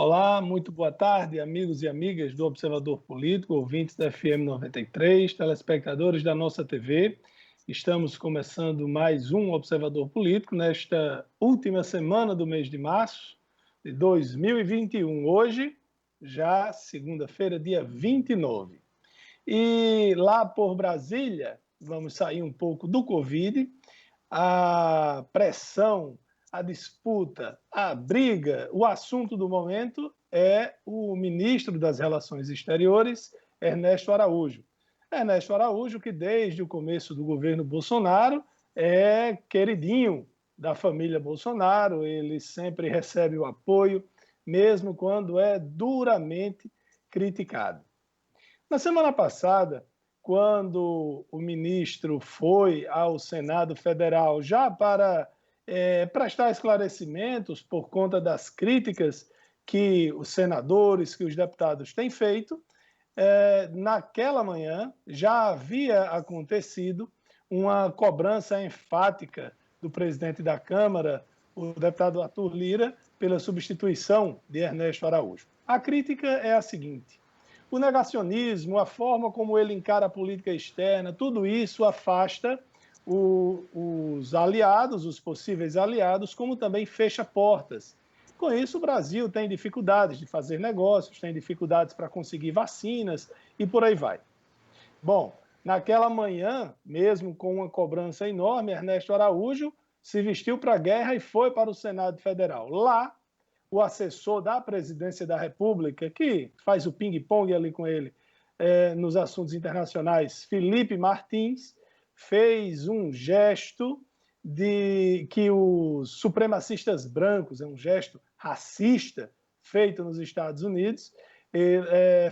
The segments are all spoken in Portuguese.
Olá, muito boa tarde, amigos e amigas do Observador Político, ouvintes da FM 93, telespectadores da nossa TV. Estamos começando mais um Observador Político nesta última semana do mês de março de 2021. Hoje, já segunda-feira, dia 29. E lá por Brasília, vamos sair um pouco do Covid, a pressão, a disputa, a briga, o assunto do momento é o ministro das Relações Exteriores, Ernesto Araújo. Ernesto Araújo, que desde o começo do governo Bolsonaro é queridinho da família Bolsonaro, ele sempre recebe o apoio, mesmo quando é duramente criticado. Na semana passada, quando o ministro foi ao Senado Federal já para prestar esclarecimentos por conta das críticas que os senadores, que os deputados têm feito, naquela manhã já havia acontecido uma cobrança enfática do presidente da Câmara, o deputado Arthur Lira, pela substituição de Ernesto Araújo. A crítica é a seguinte: o negacionismo, a forma como ele encara a política externa, tudo isso afasta os aliados, os possíveis aliados, como também fecha portas. Com isso, o Brasil tem dificuldades de fazer negócios, tem dificuldades para conseguir vacinas e por aí vai. Bom, naquela manhã, mesmo com uma cobrança enorme, Ernesto Araújo se vestiu para a guerra e foi para o Senado Federal. Lá, o assessor da Presidência da República, que faz o ping-pong ali com ele nos assuntos internacionais, Felipe Martins, fez um gesto de que os supremacistas brancos, é um gesto racista feito nos Estados Unidos,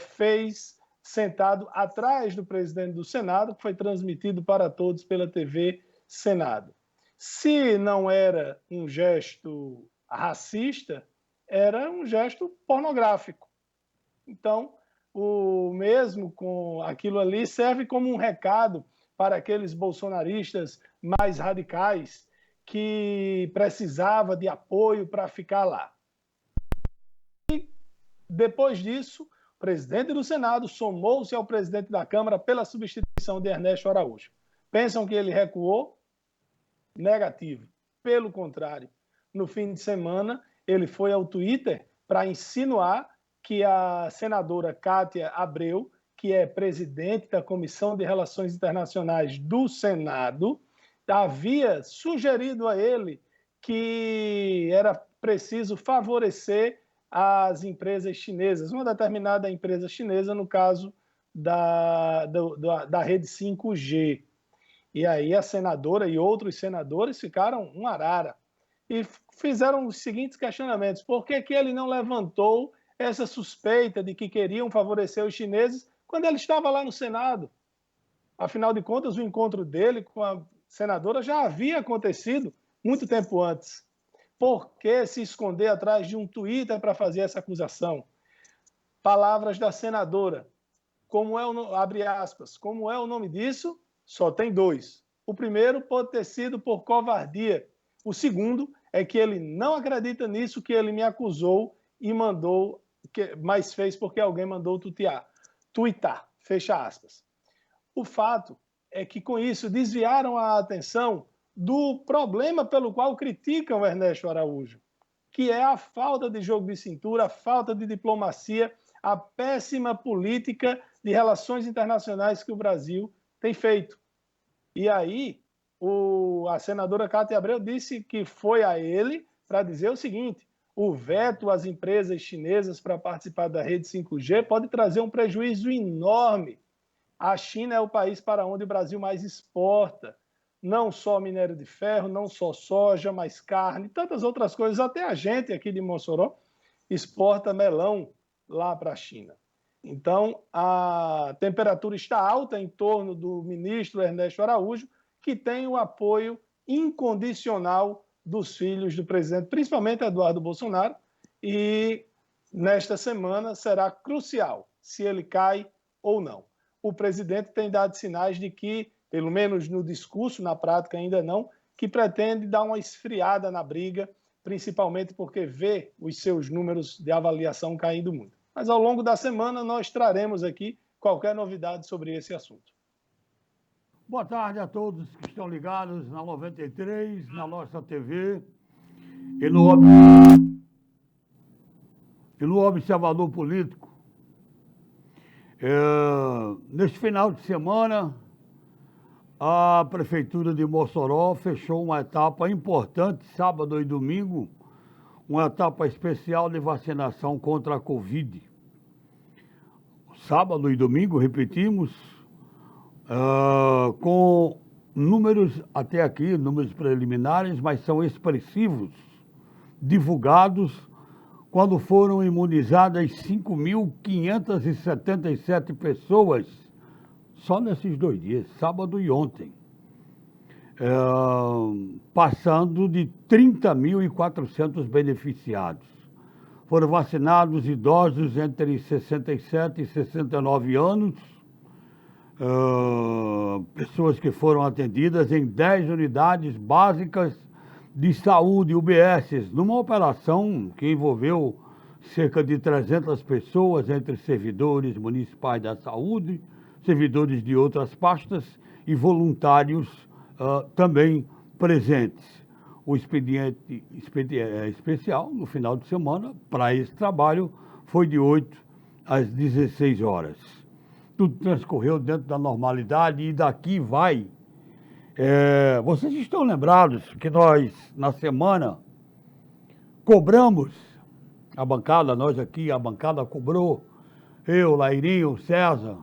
fez sentado atrás do presidente do Senado, que foi transmitido para todos pela TV Senado. Se não era um gesto racista, era um gesto pornográfico. Então, o mesmo com aquilo ali serve como um recado para aqueles bolsonaristas mais radicais que precisava de apoio para ficar lá. E depois disso, o presidente do Senado somou-se ao presidente da Câmara pela substituição de Ernesto Araújo. Pensam que ele recuou? Negativo. Pelo contrário, no fim de semana, ele foi ao Twitter para insinuar que a senadora Cátia Abreu, que é presidente da Comissão de Relações Internacionais do Senado, havia sugerido a ele que era preciso favorecer as empresas chinesas, uma determinada empresa chinesa, no caso da rede 5G. E aí a senadora e outros senadores ficaram um arara e fizeram os seguintes questionamentos: por que ele não levantou essa suspeita de que queriam favorecer os chineses quando ele estava lá no Senado? Afinal de contas, o encontro dele com a senadora já havia acontecido muito tempo antes. Por que se esconder atrás de um Twitter para fazer essa acusação? Palavras da senadora. Abre aspas, como é o nome disso? Só tem dois. O primeiro pode ter sido por covardia. O segundo é que ele não acredita nisso que ele me acusou e mandou, mas fez porque alguém mandou tuitar, fecha aspas. O fato é que com isso desviaram a atenção do problema pelo qual criticam Ernesto Araújo, que é a falta de jogo de cintura, a falta de diplomacia, a péssima política de relações internacionais que o Brasil tem feito. E aí, a senadora Cátia Abreu disse que foi a ele para dizer o seguinte: o veto às empresas chinesas para participar da rede 5G pode trazer um prejuízo enorme. A China é o país para onde o Brasil mais exporta, não só minério de ferro, não só soja, mas carne, tantas outras coisas. Até a gente aqui de Mossoró exporta melão lá para a China. Então, a temperatura está alta em torno do ministro Ernesto Araújo, que tem o apoio incondicional dos filhos do presidente, principalmente Eduardo Bolsonaro, e nesta semana será crucial se ele cai ou não. O presidente tem dado sinais de que, pelo menos no discurso, na prática ainda não, que pretende dar uma esfriada na briga, principalmente porque vê os seus números de avaliação caindo muito. Mas ao longo da semana nós traremos aqui qualquer novidade sobre esse assunto. Boa tarde a todos que estão ligados na 93, na nossa TV e no Observador Político. Neste final de semana, a Prefeitura de Mossoró fechou uma etapa importante, sábado e domingo, uma etapa especial de vacinação contra a Covid. Sábado e domingo, repetimos, com números até aqui, números preliminares, mas são expressivos, divulgados, quando foram imunizadas 5.577 pessoas, só nesses 2 dias, sábado e ontem, passando de 30.400 beneficiados. Foram vacinados idosos entre 67 e 69 anos, pessoas que foram atendidas em 10 unidades básicas de saúde, UBSs, numa operação que envolveu cerca de 300 pessoas, entre servidores municipais da saúde, servidores de outras pastas e voluntários também presentes. O expediente especial, no final de semana, para esse trabalho, foi de 8 às 16 horas. Tudo transcorreu dentro da normalidade e daqui vai. Vocês estão lembrados que nós, na semana, cobramos a bancada, nós aqui, a bancada cobrou, eu, Lairinho, César,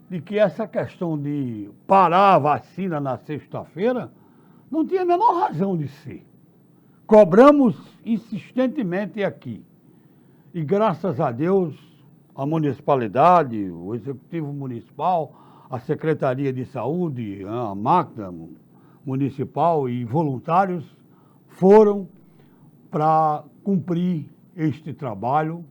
de que essa questão de parar a vacina na sexta-feira não tinha a menor razão de ser. Cobramos insistentemente aqui. E graças a Deus, a municipalidade, o Executivo Municipal, a Secretaria de Saúde, a máquina municipal e voluntários foram para cumprir este trabalho,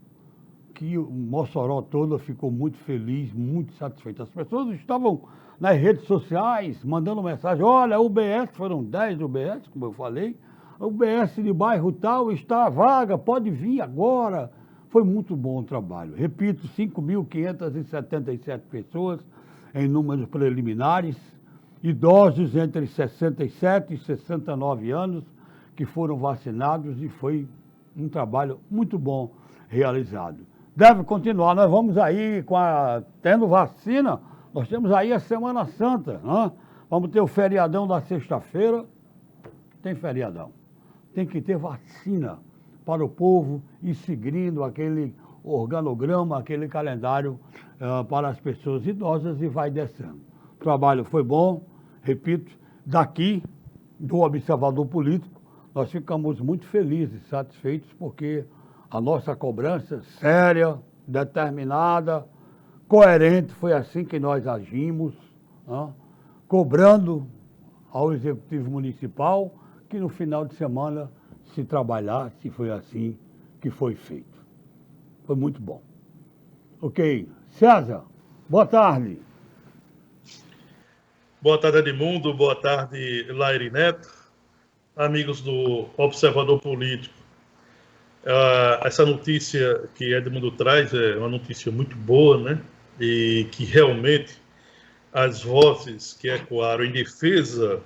que o Mossoró todo ficou muito feliz, muito satisfeito. As pessoas estavam nas redes sociais mandando mensagem: olha, UBS, foram 10 UBS, como eu falei, a UBS de bairro tal está vaga, pode vir agora. Foi muito bom o trabalho. Repito, 5.577 pessoas em números preliminares, idosos entre 67 e 69 anos que foram vacinados, e foi um trabalho muito bom realizado. Deve continuar, nós vamos aí tendo vacina, nós temos aí a Semana Santa, né? Vamos ter o feriadão da sexta-feira, tem feriadão, tem que ter vacina para o povo ir seguindo aquele organograma, aquele calendário para as pessoas idosas, e vai descendo. O trabalho foi bom, repito, daqui do Observador Político, nós ficamos muito felizes, satisfeitos, porque a nossa cobrança séria, determinada, coerente, foi assim que nós agimos, né? Cobrando ao Executivo Municipal que no final de semana se trabalhasse, foi assim que foi feito. Foi muito bom. Ok. César, boa tarde. Boa tarde, Edmundo. Boa tarde, Lairi Neto. Amigos do Observador Político. Essa notícia que Edmundo traz é uma notícia muito boa, né? E que realmente as vozes que ecoaram em defesa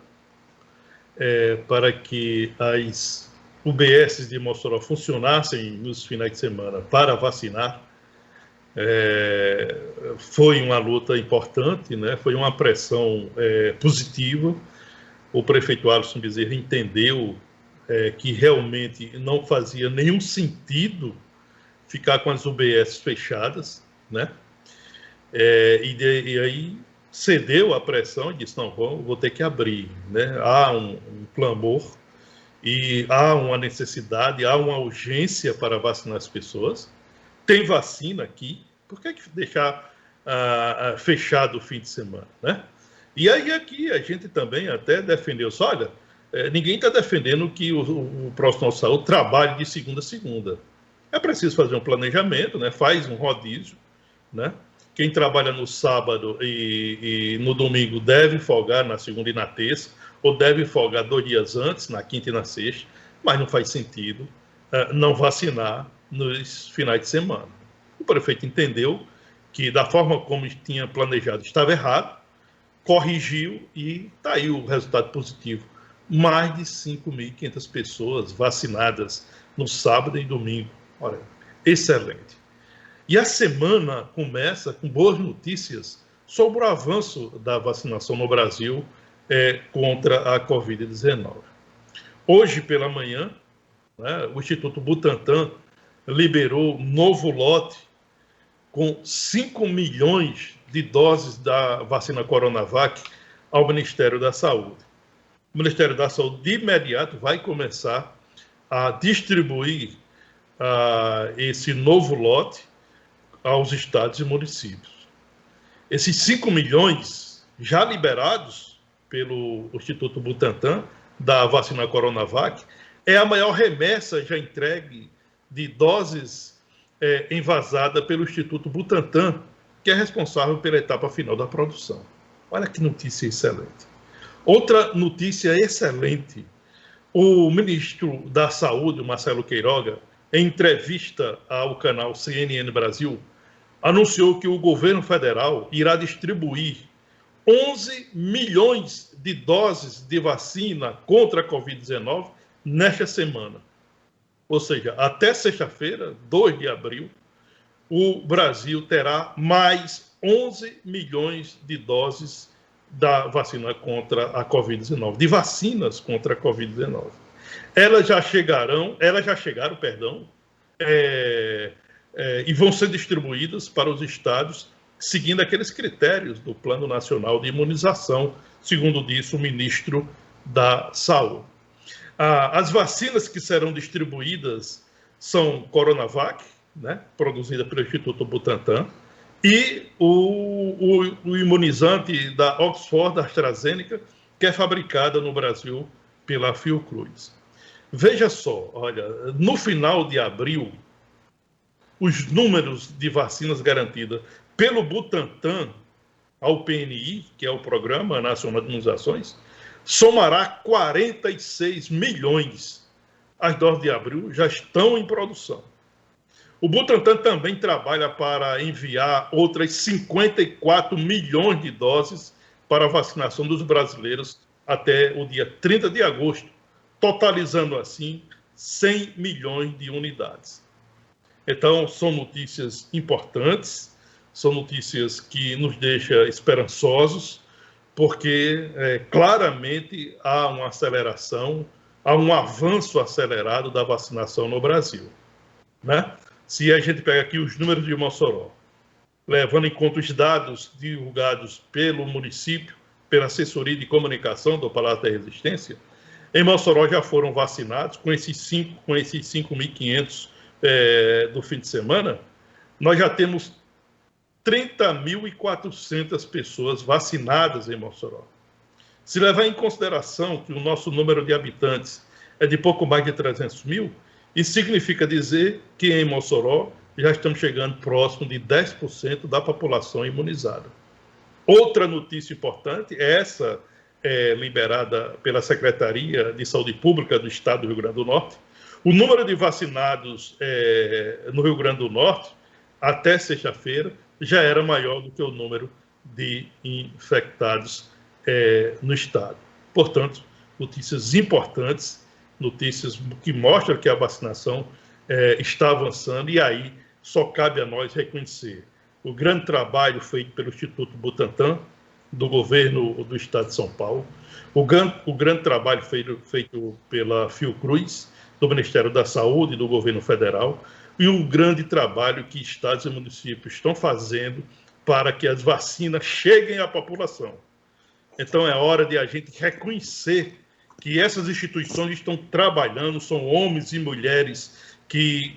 para que as UBSs de Mossoró funcionassem nos finais de semana para vacinar, foi uma luta importante, né? Foi uma pressão positiva. O prefeito Alisson Bezerra entendeu que realmente não fazia nenhum sentido ficar com as UBS fechadas, né? E aí cedeu à pressão e disse: não, vou ter que abrir, né? Há um clamor e há uma necessidade, há uma urgência para vacinar as pessoas. Tem vacina aqui, por que deixar fechado o fim de semana, né? E aí aqui a gente também até defendeu, olha, ninguém está defendendo que o Profissional de Saúde trabalhe de segunda a segunda. É preciso fazer um planejamento, né? Faz um rodízio, né? Quem trabalha no sábado e no domingo deve folgar na segunda e na terça, ou deve folgar 2 dias antes, na quinta e na sexta. mas não faz sentido não vacinar nos finais de semana. O prefeito entendeu que, da forma como tinha planejado, estava errado, corrigiu e está aí o resultado positivo. Mais de 5.500 pessoas vacinadas no sábado e domingo. Olha, excelente. E a semana começa com boas notícias sobre o avanço da vacinação no Brasil contra a Covid-19. Hoje pela manhã, né, o Instituto Butantan liberou um novo lote com 5 milhões de doses da vacina Coronavac ao Ministério da Saúde. O Ministério da Saúde, de imediato, vai começar a distribuir esse novo lote aos estados e municípios. Esses 5 milhões já liberados pelo Instituto Butantan da vacina Coronavac é a maior remessa já entregue de doses envasada pelo Instituto Butantan, que é responsável pela etapa final da produção. Olha que notícia excelente. Outra notícia excelente: o ministro da Saúde, Marcelo Queiroga, em entrevista ao canal CNN Brasil, anunciou que o governo federal irá distribuir 11 milhões de doses de vacina contra a Covid-19 nesta semana. Ou seja, até sexta-feira, 2 de abril, o Brasil terá mais 11 milhões de doses da vacina contra a Covid-19, de vacinas contra a Covid-19. Elas já chegaram, e vão ser distribuídas para os estados seguindo aqueles critérios do Plano Nacional de Imunização, segundo disse o ministro da Saúde. As vacinas que serão distribuídas são Coronavac, né, produzida pelo Instituto Butantan, e o imunizante da Oxford AstraZeneca, que é fabricada no Brasil pela Fiocruz. Veja só, olha, no final de abril, os números de vacinas garantidas pelo Butantan ao PNI, que é o Programa Nacional de Imunizações, somará 46 milhões. As doses de abril já estão em produção. O Butantan também trabalha para enviar outras 54 milhões de doses para a vacinação dos brasileiros até o dia 30 de agosto, totalizando assim 100 milhões de unidades. Então, são notícias importantes, são notícias que nos deixam esperançosos, porque claramente há uma aceleração, há um avanço acelerado da vacinação no Brasil, né? Se a gente pega aqui os números de Mossoró, levando em conta os dados divulgados pelo município, pela assessoria de comunicação do Palácio da Resistência, em Mossoró já foram vacinados, com esses 5.500 do fim de semana, nós já temos 30.400 pessoas vacinadas em Mossoró. Se levar em consideração que o nosso número de habitantes é de pouco mais de 300 mil, isso significa dizer que em Mossoró já estamos chegando próximo de 10% da população imunizada. Outra notícia importante é essa liberada pela Secretaria de Saúde Pública do Estado do Rio Grande do Norte. O número de vacinados no Rio Grande do Norte, até sexta-feira, já era maior do que o número de infectados no estado. Portanto, notícias importantes, notícias que mostram que a vacinação está avançando, e aí só cabe a nós reconhecer o grande trabalho feito pelo Instituto Butantan, do governo do estado de São Paulo, o grande trabalho feito pela Fiocruz, do Ministério da Saúde e do governo federal, e o grande trabalho que estados e municípios estão fazendo para que as vacinas cheguem à população. Então é hora de a gente reconhecer que essas instituições estão trabalhando, são homens e mulheres que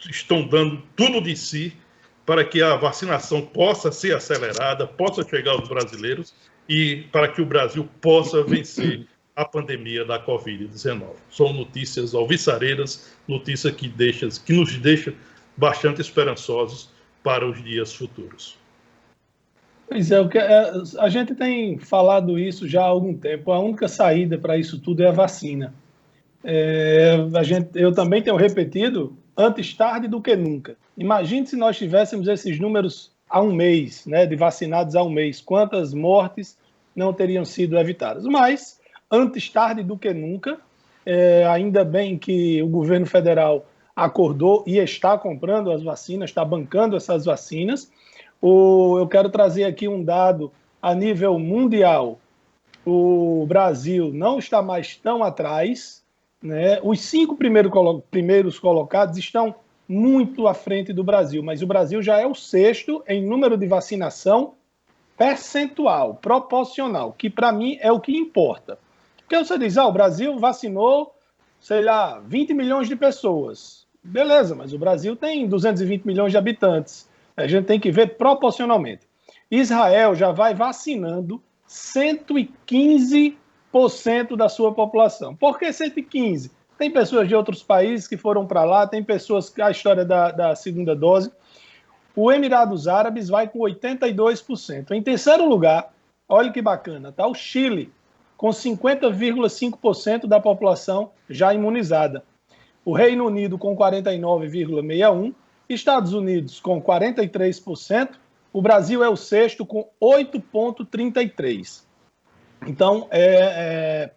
estão dando tudo de si para que a vacinação possa ser acelerada, possa chegar aos brasileiros e para que o Brasil possa vencer a pandemia da Covid-19. São notícias alvissareiras, notícias que nos deixam bastante esperançosos para os dias futuros. Pois é, a gente tem falado isso já há algum tempo. A única saída para isso tudo é a vacina. Eu também tenho repetido, antes tarde do que nunca. Imagine se nós tivéssemos esses números há um mês, né, de vacinados há um mês, quantas mortes não teriam sido evitadas. Mas, antes tarde do que nunca, ainda bem que o governo federal acordou e está comprando as vacinas, está bancando essas vacinas. Eu quero trazer aqui um dado a nível mundial. O Brasil não está mais tão atrás, né? Os 5 primeiros colocados estão muito à frente do Brasil, mas o Brasil já é o 6º em número de vacinação percentual, proporcional, que para mim é o que importa. Porque você diz, o Brasil vacinou, sei lá, 20 milhões de pessoas. Beleza, mas o Brasil tem 220 milhões de habitantes. A gente tem que ver proporcionalmente. Israel já vai vacinando 115% da sua população. Por que 115%? Tem pessoas de outros países que foram para lá, tem pessoas que a história da segunda dose. O Emirados Árabes vai com 82%. Em terceiro lugar, olha que bacana, tá o Chile, com 50,5% da população já imunizada. O Reino Unido com 49,61%, Estados Unidos com 43%, o Brasil é o 6º com 8,33%. Então, é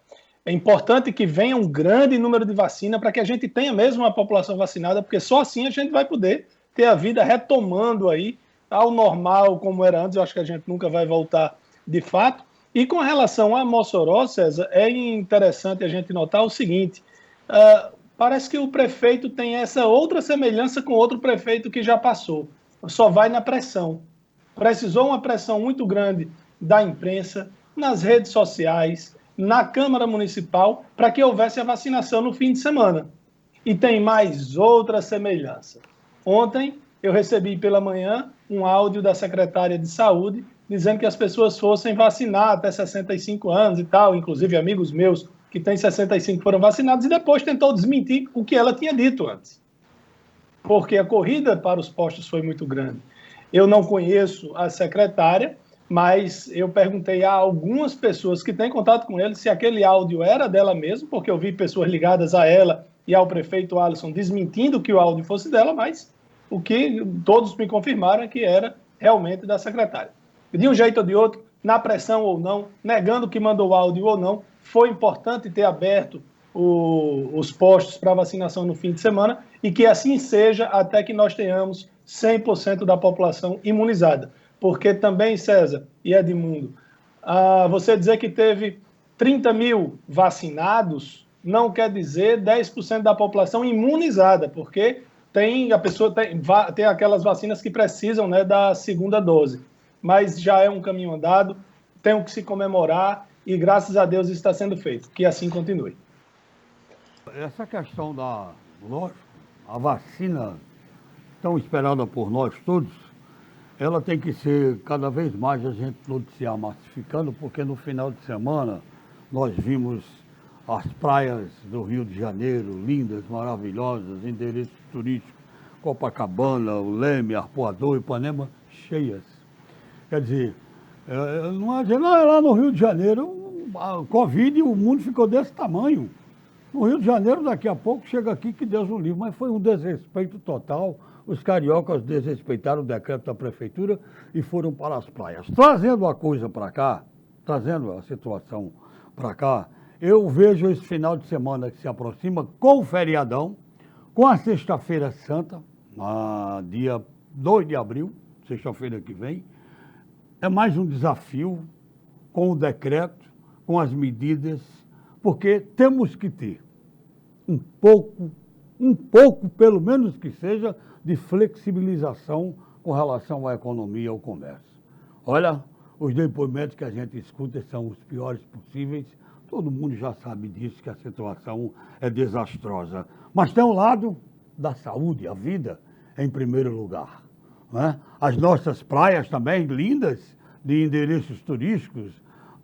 importante que venha um grande número de vacina para que a gente tenha mesmo uma população vacinada, porque só assim a gente vai poder ter a vida retomando aí ao normal como era antes. Eu acho que a gente nunca vai voltar de fato. E com relação a Mossoró, César, é interessante a gente notar o seguinte, parece que o prefeito tem essa outra semelhança com outro prefeito que já passou. Só vai na pressão. Precisou uma pressão muito grande da imprensa, nas redes sociais, na Câmara Municipal, para que houvesse a vacinação no fim de semana. E tem mais outra semelhança. Ontem, eu recebi pela manhã um áudio da secretária de Saúde dizendo que as pessoas fossem vacinar até 65 anos e tal, inclusive amigos meus que têm 65 foram vacinados, e depois tentou desmentir o que ela tinha dito antes. Porque a corrida para os postos foi muito grande. Eu não conheço a secretária, mas eu perguntei a algumas pessoas que têm contato com ele se aquele áudio era dela mesmo, porque eu vi pessoas ligadas a ela e ao prefeito Alisson desmentindo que o áudio fosse dela, mas o que todos me confirmaram é que era realmente da secretária. De um jeito ou de outro, na pressão ou não, negando que mandou o áudio ou não, foi importante ter aberto os postos para vacinação no fim de semana e que assim seja até que nós tenhamos 100% da população imunizada. Porque também, César e Edmundo, você dizer que teve 30 mil vacinados não quer dizer 10% da população imunizada, porque a pessoa tem aquelas vacinas que precisam, né, da segunda dose. Mas já é um caminho andado, tem o que se comemorar e graças a Deus isso está sendo feito. Que assim continue. Essa questão lógico, a vacina tão esperada por nós todos, ela tem que ser cada vez mais a gente noticiar massificando, porque no final de semana nós vimos as praias do Rio de Janeiro, lindas, maravilhosas, endereços turísticos, Copacabana, o Leme, Arpoador, Ipanema, cheias. Quer dizer, não adianta, lá no Rio de Janeiro, a Covid, o mundo ficou desse tamanho. No Rio de Janeiro, daqui a pouco, chega aqui que Deus o livre, mas foi um desrespeito total. Os cariocas desrespeitaram o decreto da prefeitura e foram para as praias. Trazendo a coisa para cá, trazendo a situação para cá, eu vejo esse final de semana que se aproxima com o feriadão, com a Sexta-feira Santa, dia 2 de abril, sexta-feira que vem. É mais um desafio com o decreto, com as medidas, porque temos que ter um pouco, pelo menos que seja, de flexibilização com relação à economia e ao comércio. Olha, os depoimentos que a gente escuta são os piores possíveis, todo mundo já sabe disso, que a situação é desastrosa. Mas tem um lado da saúde, a vida em primeiro lugar. Né? As nossas praias também lindas, de endereços turísticos,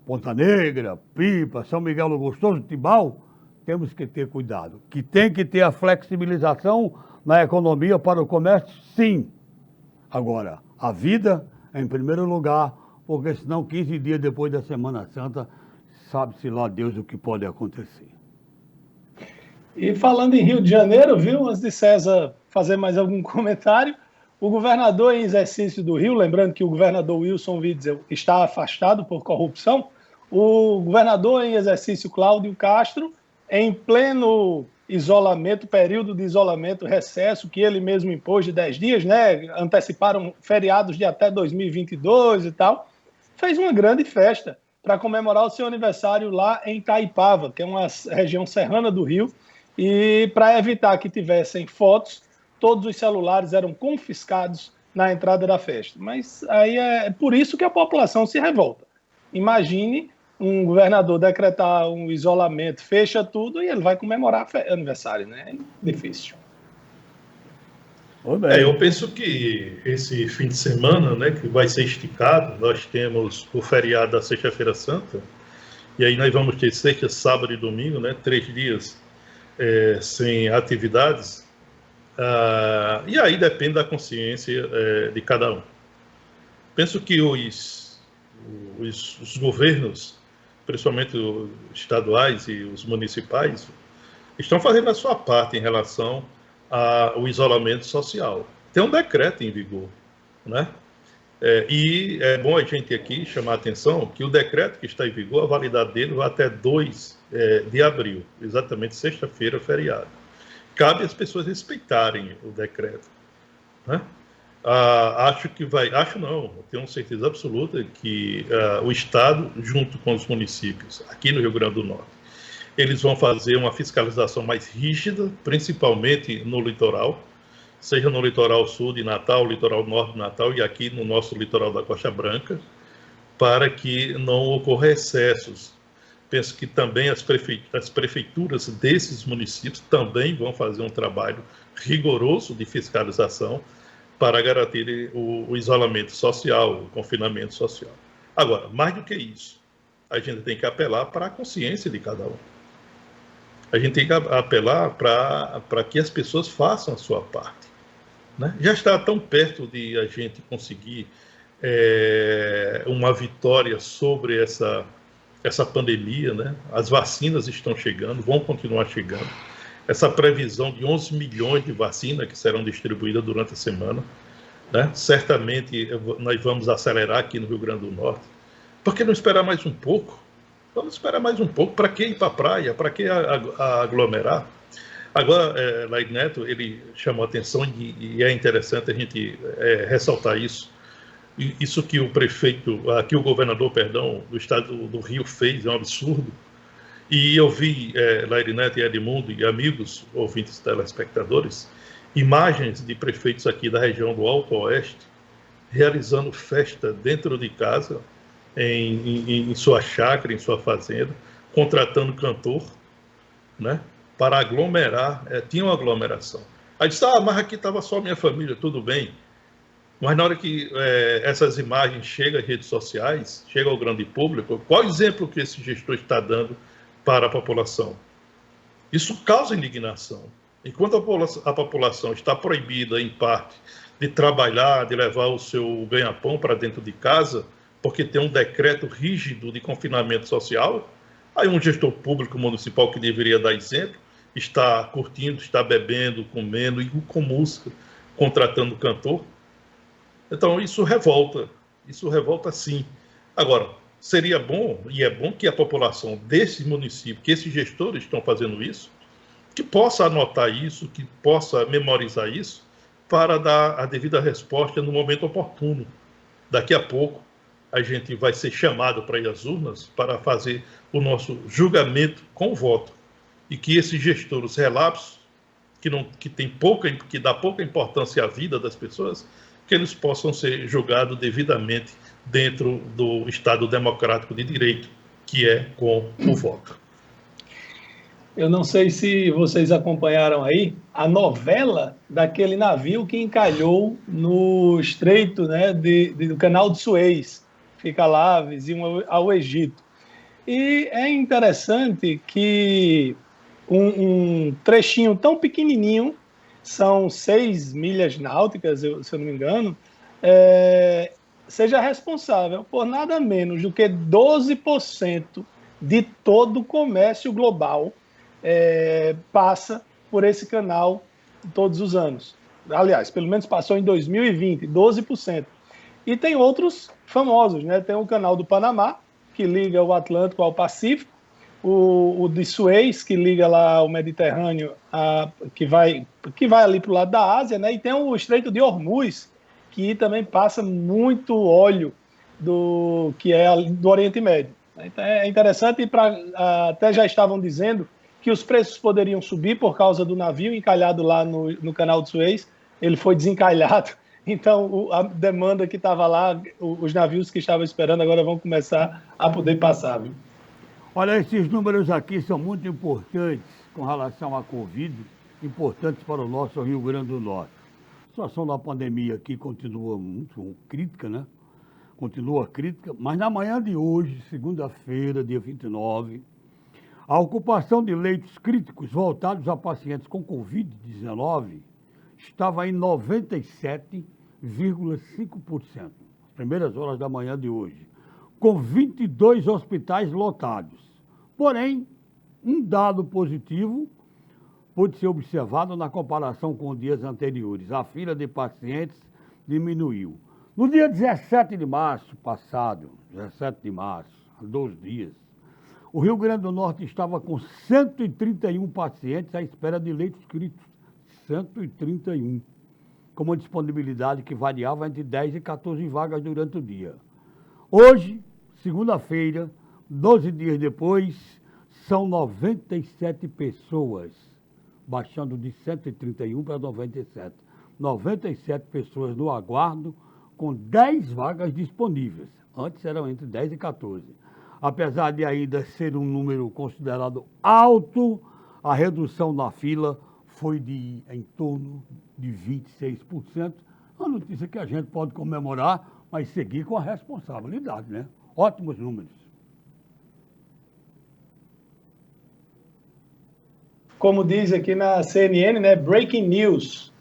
Ponta Negra, Pipa, São Miguel do Gostoso, Tibau, temos que ter cuidado. Que tem que ter a flexibilização na economia para o comércio, sim. Agora, a vida em primeiro lugar, porque senão 15 dias depois da Semana Santa, sabe-se lá Deus o que pode acontecer. E falando em Rio de Janeiro, viu, antes de César fazer mais algum comentário, o governador em exercício do Rio, lembrando que o governador Wilson Witzel está afastado por corrupção, o governador em exercício Cláudio Castro, em pleno isolamento, período de isolamento, recesso, que ele mesmo impôs de 10 dias, né? Anteciparam feriados de até 2022 e tal, fez uma grande festa para comemorar o seu aniversário lá em Itaipava, que é uma região serrana do Rio, e para evitar que tivessem fotos, todos os celulares eram confiscados na entrada da festa. Mas aí é por isso que a população se revolta. Imagine um governador decretar um isolamento, fecha tudo e ele vai comemorar aniversário, né? É difícil. Eu penso que esse fim de semana, né, que vai ser esticado, nós temos o feriado da Sexta-feira Santa, e aí nós vamos ter sexta, sábado e domingo, né, 3 dias sem atividades, e aí depende da consciência de cada um. Penso que os governos, principalmente os estaduais e os municipais, estão fazendo a sua parte em relação ao isolamento social. Tem um decreto em vigor, né? E é bom a gente aqui chamar a atenção que o decreto que está em vigor, a validade dele vai até 2 de abril, exatamente sexta-feira, feriado. Cabe às pessoas respeitarem o decreto, né? Acho não, tenho certeza absoluta que o Estado, junto com os municípios, aqui no Rio Grande do Norte, eles vão fazer uma fiscalização mais rígida, principalmente no litoral, seja no litoral sul de Natal, litoral norte de Natal e aqui no nosso litoral da Costa Branca, para que não ocorra excessos. Penso que também as prefeituras desses municípios também vão fazer um trabalho rigoroso de fiscalização para garantir o isolamento social, o confinamento social. Agora, mais do que isso, a gente tem que apelar para a consciência de cada um. A gente tem que apelar para que as pessoas façam a sua parte, né? Já está tão perto de a gente conseguir uma vitória sobre essa pandemia, né? As vacinas estão chegando, vão continuar chegando. Essa previsão de 11 milhões de vacinas que serão distribuídas durante a semana, né? Certamente nós vamos acelerar aqui no Rio Grande do Norte. Por que não esperar mais um pouco? Vamos esperar mais um pouco. Para que ir para a praia? Para que aglomerar? Agora, Lair Neto, ele chamou a atenção e é interessante a gente ressaltar isso. Isso que o governador, do estado do Rio fez é um absurdo. E eu vi, Lair Neto e Edmundo e amigos, ouvintes telespectadores, imagens de prefeitos aqui da região do Alto Oeste realizando festa dentro de casa, em sua chácara, em sua fazenda, contratando cantor, né, para aglomerar. Tinha uma aglomeração. Aí disse, mas aqui estava só minha família, tudo bem. Mas na hora que essas imagens chegam às redes sociais, chegam ao grande público, qual o exemplo que esse gestor está dando para a população? Isso causa indignação. Enquanto a população está proibida, em parte, de trabalhar, de levar o seu ganha-pão para dentro de casa, porque tem um decreto rígido de confinamento social, aí um gestor público municipal que deveria dar exemplo, está curtindo, está bebendo, comendo, e com música, contratando cantor. Então, isso revolta sim. Agora, seria bom, e é bom que a população desse município, que esses gestores estão fazendo isso, que possa anotar isso, que possa memorizar isso, para dar a devida resposta no momento oportuno. Daqui a pouco, a gente vai ser chamado para ir às urnas para fazer o nosso julgamento com voto. E que esses gestores relapsos, que dá pouca importância à vida das pessoas, que eles possam ser julgados devidamente dentro do Estado democrático de direito, que é com o voto. Eu não sei se vocês acompanharam aí a novela daquele navio que encalhou no estreito, né, do canal de Suez. Fica lá, vizinho ao Egito. E é interessante que um trechinho tão pequenininho, são 6 milhas náuticas, se eu não me engano, seja responsável por nada menos do que 12% de todo o comércio global, passa por esse canal todos os anos. Aliás, pelo menos passou em 2020, 12%. E tem outros famosos, né? Tem o canal do Panamá, que liga o Atlântico ao Pacífico, o de Suez, que liga lá o Mediterrâneo, que vai ali para o lado da Ásia, né? E tem o Estreito de Hormuz, que também passa muito óleo do Oriente Médio. Então é interessante, até já estavam dizendo que os preços poderiam subir por causa do navio encalhado lá no canal de Suez. Ele foi desencalhado, então a demanda que estava lá, os navios que estavam esperando agora vão começar a poder passar, viu? Olha, esses números aqui são muito importantes com relação à Covid, importantes para o nosso Rio Grande do Norte. A situação da pandemia aqui continua muito crítica, né? Continua crítica, mas na manhã de hoje, segunda-feira, dia 29, a ocupação de leitos críticos voltados a pacientes com Covid-19 estava em 97,5%, as primeiras horas da manhã de hoje, com 22 hospitais lotados. Porém, um dado positivo pôde ser observado na comparação com dias anteriores. A fila de pacientes diminuiu. No dia 17 de março passado, 17 de março, há 2 dias, o Rio Grande do Norte estava com 131 pacientes à espera de leitos críticos. 131, com uma disponibilidade que variava entre 10 e 14 vagas durante o dia. Hoje, segunda-feira, 12 dias depois, são 97 pessoas, baixando de 131 para 97. 97 pessoas no aguardo, com 10 vagas disponíveis. Antes eram entre 10 e 14. Apesar de ainda ser um número considerado alto, a redução na fila foi em torno de 26%. Uma notícia que a gente pode comemorar, mas seguir com a responsabilidade, né? Ótimos números. Como diz aqui na CNN, né? Breaking news.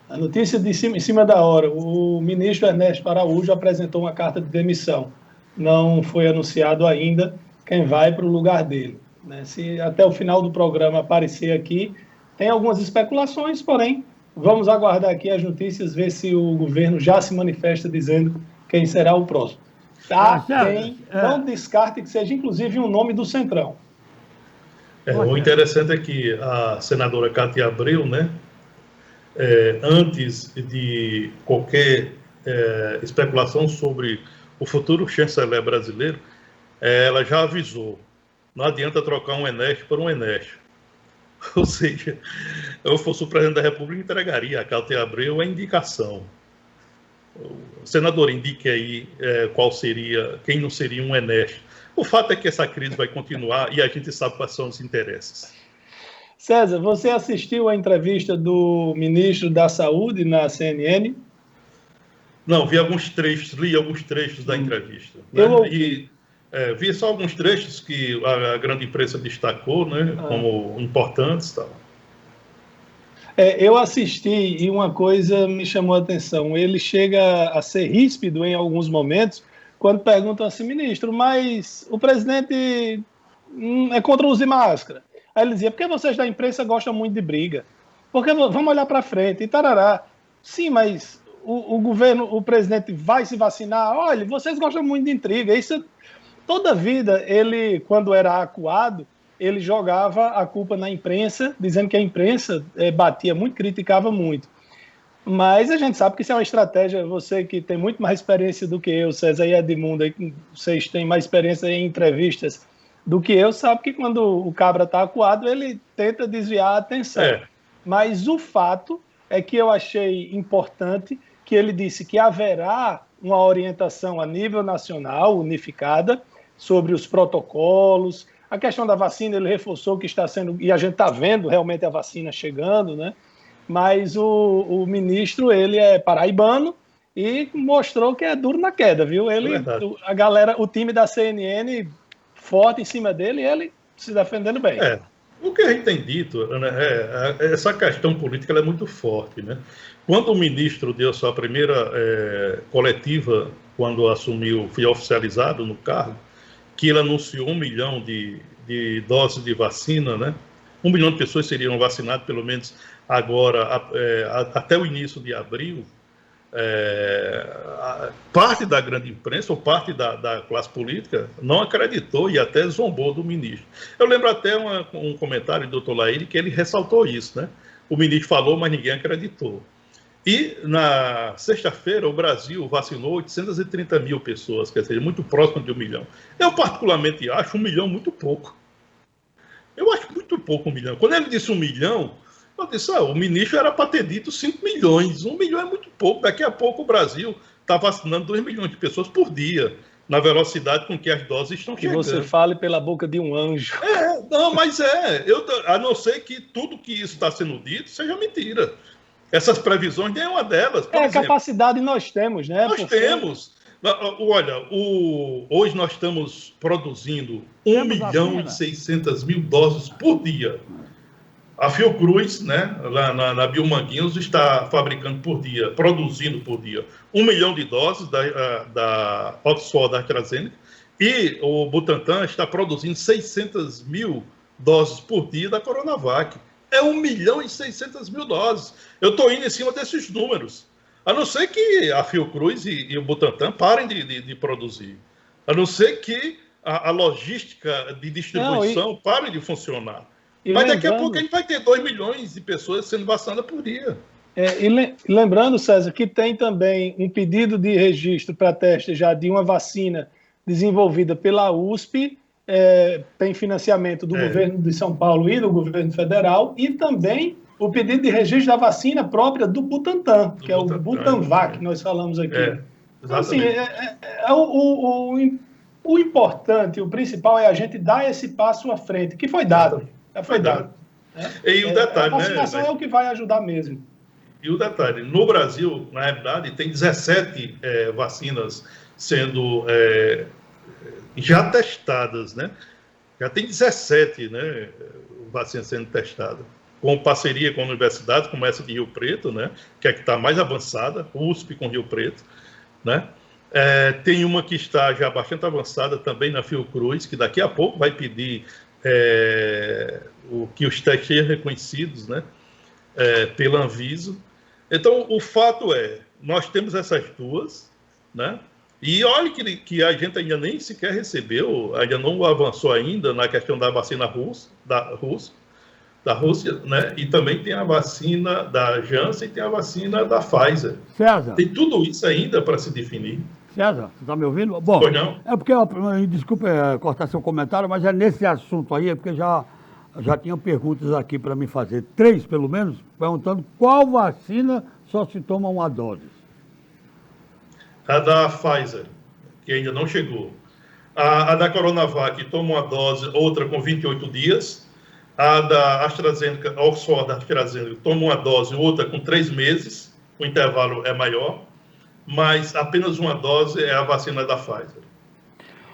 A notícia em cima da hora. O ministro Ernesto Araújo apresentou uma carta de demissão. Não foi anunciado ainda quem vai para o lugar dele, né? Se até o final do programa aparecer aqui, tem algumas especulações, porém, vamos aguardar aqui as notícias, ver se o governo já se manifesta dizendo quem será o próximo. Não descarte que seja, inclusive, um nome do Centrão. O interessante é que a senadora Cátia Abreu, né, antes de qualquer especulação sobre o futuro chanceler brasileiro, ela já avisou, não adianta trocar um Enéas por um Enéas. Ou seja, eu fosse o presidente da República, entregaria a Cátia Abreu a indicação. O senador indique aí quem não seria um Enéas. O fato é que essa crise vai continuar e a gente sabe quais são os interesses. César, você assistiu à entrevista do ministro da Saúde na CNN? Não, li alguns trechos da entrevista. Né? Vi só alguns trechos que a grande imprensa destacou, né, como importantes e tal. Eu assisti e uma coisa me chamou a atenção. Ele chega a ser ríspido em alguns momentos, quando perguntam assim, ministro, mas o presidente é contra o uso de máscara. Aí ele dizia, porque vocês da imprensa gostam muito de briga? Porque vamos olhar para frente e tarará. Sim, mas o governo, o presidente vai se vacinar? Olha, vocês gostam muito de intriga. Isso toda a vida, ele, quando era acuado, ele jogava a culpa na imprensa, dizendo que a imprensa batia muito, criticava muito. Mas a gente sabe que isso é uma estratégia. Você que tem muito mais experiência do que eu, César e Edmundo, vocês têm mais experiência em entrevistas do que eu, sabe que quando o cabra está acuado, ele tenta desviar a atenção. Mas o fato é que eu achei importante que ele disse que haverá uma orientação a nível nacional, unificada, sobre os protocolos. A questão da vacina, ele reforçou que está sendo, e a gente está vendo realmente a vacina chegando, né? Mas o ministro, ele é paraibano e mostrou que é duro na queda, viu? A galera, o time da CNN forte em cima dele e ele se defendendo bem. O que a gente tem dito, né, essa questão política ela é muito forte, né? Quando o ministro deu sua primeira coletiva, quando assumiu, foi oficializado no cargo, que ele anunciou 1 milhão de doses de vacina, né? 1 milhão de pessoas seriam vacinadas, pelo menos agora, até o início de abril. Parte da grande imprensa ou parte da classe política não acreditou e até zombou do ministro. Eu lembro até um comentário do Dr. Laíde que ele ressaltou isso, né? O ministro falou, mas ninguém acreditou. E na sexta-feira o Brasil vacinou 830 mil pessoas, quer dizer, muito próximo de 1 milhão. Eu particularmente acho 1 milhão muito pouco. Eu acho muito pouco 1 milhão. Quando ele disse 1 milhão, eu disse, o ministro era para ter dito 5 milhões. 1 milhão é muito pouco. Daqui a pouco o Brasil está vacinando 2 milhões de pessoas por dia, na velocidade com que as doses estão chegando. Que você fale pela boca de um anjo. Não, mas a não ser que tudo que isso está sendo dito seja mentira. Essas previsões, nenhuma delas. Por exemplo, capacidade nós temos, né? Nós temos. Olha, hoje nós estamos produzindo 1 milhão e 600 mil doses por dia. A Fiocruz, né, lá na Biomanguinhos, está fabricando por dia, produzindo por dia 1 milhão de doses da Oxford, da AstraZeneca, e o Butantan está produzindo 600 mil doses por dia da Coronavac. É 1 milhão e 600 mil doses. Eu estou indo em cima desses números. A não ser que a Fiocruz e o Butantan parem de produzir. A não ser que a logística de distribuição pare de funcionar. Mas daqui a pouco a gente vai ter 2 milhões de pessoas sendo vacinadas por dia. Lembrando, César, que tem também um pedido de registro para teste já de uma vacina desenvolvida pela USP, tem financiamento do governo de São Paulo e do governo federal, e também o pedido de registro da vacina própria do Butantan, que é o Butanvac, que nós falamos aqui. Então, assim, o importante, o principal é a gente dar esse passo à frente, que foi dado. Já foi dado. E o detalhe, a vacinação é o que vai ajudar mesmo. E o detalhe, no Brasil, na realidade, tem 17 vacinas sendo já testadas, né? Já tem 17, né, vacinas sendo testadas, com parceria com universidades, como essa de Rio Preto, né, que é que está mais avançada, USP com Rio Preto, né? Tem uma que está já bastante avançada também na Fiocruz, que daqui a pouco vai pedir que os testes sejam reconhecidos, né, pela Anvisa. Então, o fato nós temos essas duas, né? E olha que a gente ainda nem sequer recebeu, ainda não avançou ainda na questão da vacina da Rússia, né? E também tem a vacina da Janssen e tem a vacina da Pfizer. César. Tem tudo isso ainda para se definir. César, você está me ouvindo? Bom, pois não? É porque, desculpe cortar seu comentário, mas é nesse assunto aí, porque já tinham perguntas aqui para me fazer, 3 pelo menos, perguntando qual vacina só se toma uma dose. A da Pfizer, que ainda não chegou. A da Coronavac toma uma dose, outra com 28 dias. A da AstraZeneca, Oxford AstraZeneca, toma uma dose, outra com 3 meses. O intervalo é maior. Mas apenas uma dose é a vacina da Pfizer.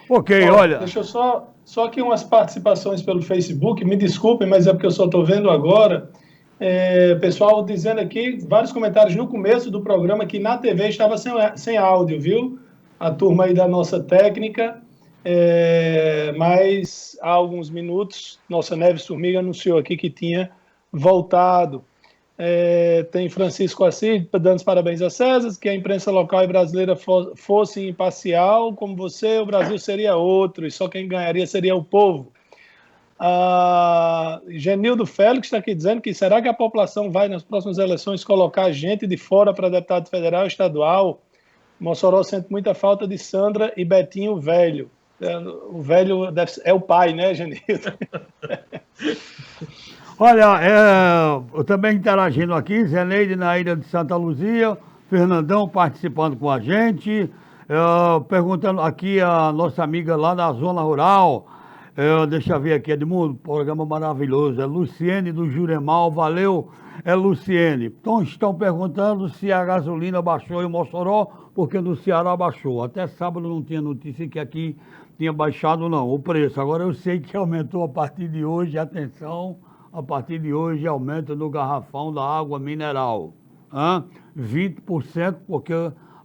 Ok, olha... Deixa eu só aqui umas participações pelo Facebook. Me desculpem, mas é porque eu só estou vendo agora. Pessoal dizendo aqui, vários comentários no começo do programa que na TV estava sem áudio, viu? A turma aí da nossa técnica. Mas há alguns minutos, nossa Neves Formiga anunciou aqui que tinha voltado. Tem Francisco Assis dando os parabéns a César, que a imprensa local e brasileira fosse imparcial, como você, o Brasil seria outro, e só quem ganharia seria o povo. Genildo Félix está aqui dizendo que será que a população vai nas próximas eleições colocar gente de fora para deputado federal e estadual? Mossoró sente muita falta de Sandra e Betinho Velho. O velho é o pai, né, Genildo? Olha, eu também interagindo aqui, Zeneide na Ilha de Santa Luzia, Fernandão participando com a gente, perguntando aqui a nossa amiga lá da zona rural, deixa eu ver aqui, Edmundo, programa maravilhoso, Luciene do Juremal, valeu, Luciene. Então estão perguntando se a gasolina baixou em Mossoró, porque no Ceará baixou. Até sábado não tinha notícia que aqui tinha baixado não, o preço. Agora eu sei que aumentou a partir de hoje, atenção, a partir de hoje aumenta no garrafão da água mineral. 20%, porque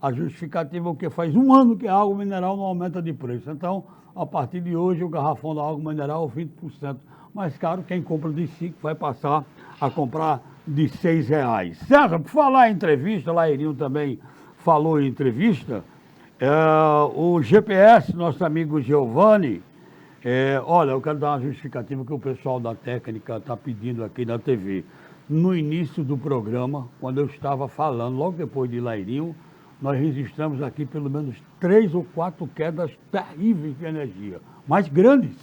A justificativa é o que faz um ano que a água mineral não aumenta de preço. Então, a partir de hoje, o garrafão da água mineral é 20% mais caro. Quem compra de 5 vai passar a comprar de R$ 6. César, por falar em entrevista, Lairinho também falou em entrevista, o GPS, nosso amigo Giovanni, olha, eu quero dar uma justificativa que o pessoal da técnica está pedindo aqui na TV. No início do programa, quando eu estava falando, logo depois de Lairinho, nós registramos aqui pelo menos 3 ou 4 quedas terríveis de energia, mas grandes,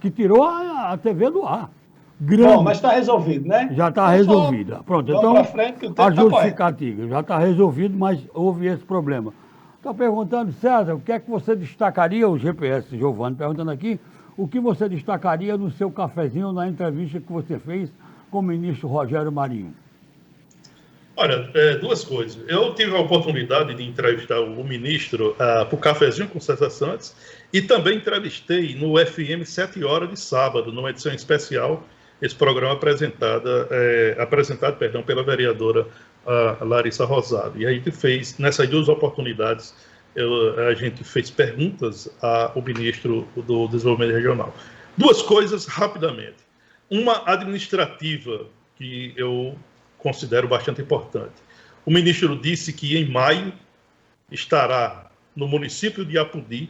que tirou a TV do ar. Grande. Bom, mas está resolvido, né? Já está resolvida. Pronto, então frente, a justificativa já está resolvido, mas houve esse problema. Estou perguntando, César, o que é que você destacaria, o GPS Giovanni perguntando aqui, o que você destacaria no seu cafezinho na entrevista que você fez com o ministro Rogério Marinho? Olha, duas coisas. Eu tive a oportunidade de entrevistar o ministro para o Cafezinho com César Santos e também entrevistei no FM 7 horas de sábado, numa edição especial, esse programa apresentado pela vereadora Larissa Rosado. E a gente fez, nessas duas oportunidades, a gente fez perguntas ao ministro do Desenvolvimento Regional. Duas coisas rapidamente. Uma administrativa que eu considero bastante importante. O ministro disse que em maio estará no município de Apodi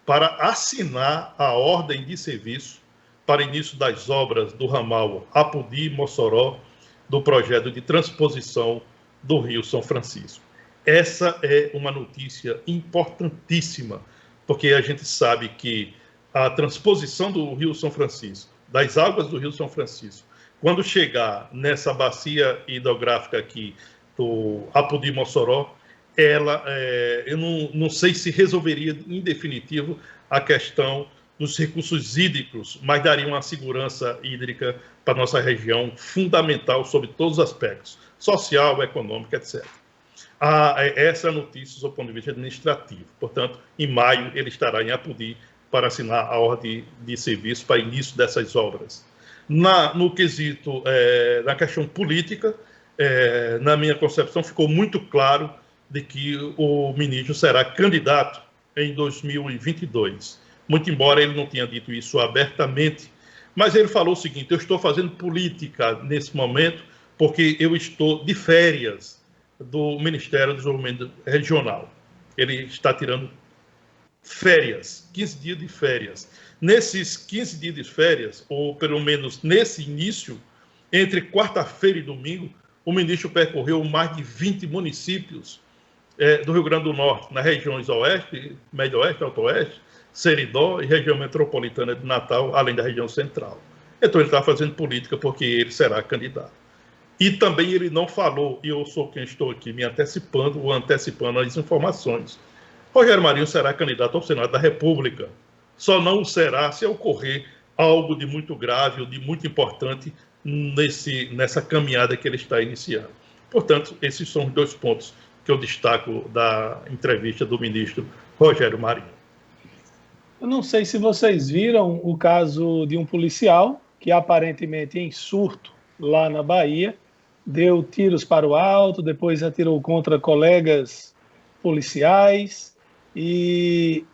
para assinar a ordem de serviço para início das obras do ramal Apodi-Mossoró do projeto de transposição do Rio São Francisco. Essa é uma notícia importantíssima, porque a gente sabe que a transposição do Rio São Francisco, das águas do Rio São Francisco, quando chegar nessa bacia hidrográfica aqui do Apodi-Mossoró, eu não sei se resolveria em definitivo a questão dos recursos hídricos, mas daria uma segurança hídrica para a nossa região fundamental sobre todos os aspectos, social, econômico, etc. Essa é a notícia do ponto de vista administrativo. Portanto, em maio ele estará em Apodi para assinar a ordem de serviço para início dessas obras. No quesito, na questão política, na minha concepção, ficou muito claro de que o ministro será candidato em 2022. Muito embora ele não tenha dito isso abertamente, mas ele falou o seguinte: eu estou fazendo política nesse momento porque eu estou de férias do Ministério do Desenvolvimento Regional. Ele está tirando férias, 15 dias de férias. Nesses 15 dias de férias, ou pelo menos nesse início, entre quarta-feira e domingo, o ministro percorreu mais de 20 municípios do Rio Grande do Norte, nas regiões Oeste, Médio Oeste, Alto Oeste, Seridó e região metropolitana de Natal, além da região central. Então ele está fazendo política porque ele será candidato. E também ele não falou, e eu sou quem estou aqui me antecipando ou antecipando as informações. Rogério Marinho será candidato ao Senado da República. Só não o será se ocorrer algo de muito grave ou de muito importante nessa caminhada que ele está iniciando. Portanto, esses são os dois pontos que eu destaco da entrevista do ministro Rogério Marinho. Eu não sei se vocês viram o caso de um policial que aparentemente em surto lá na Bahia deu tiros para o alto, depois atirou contra colegas policiais e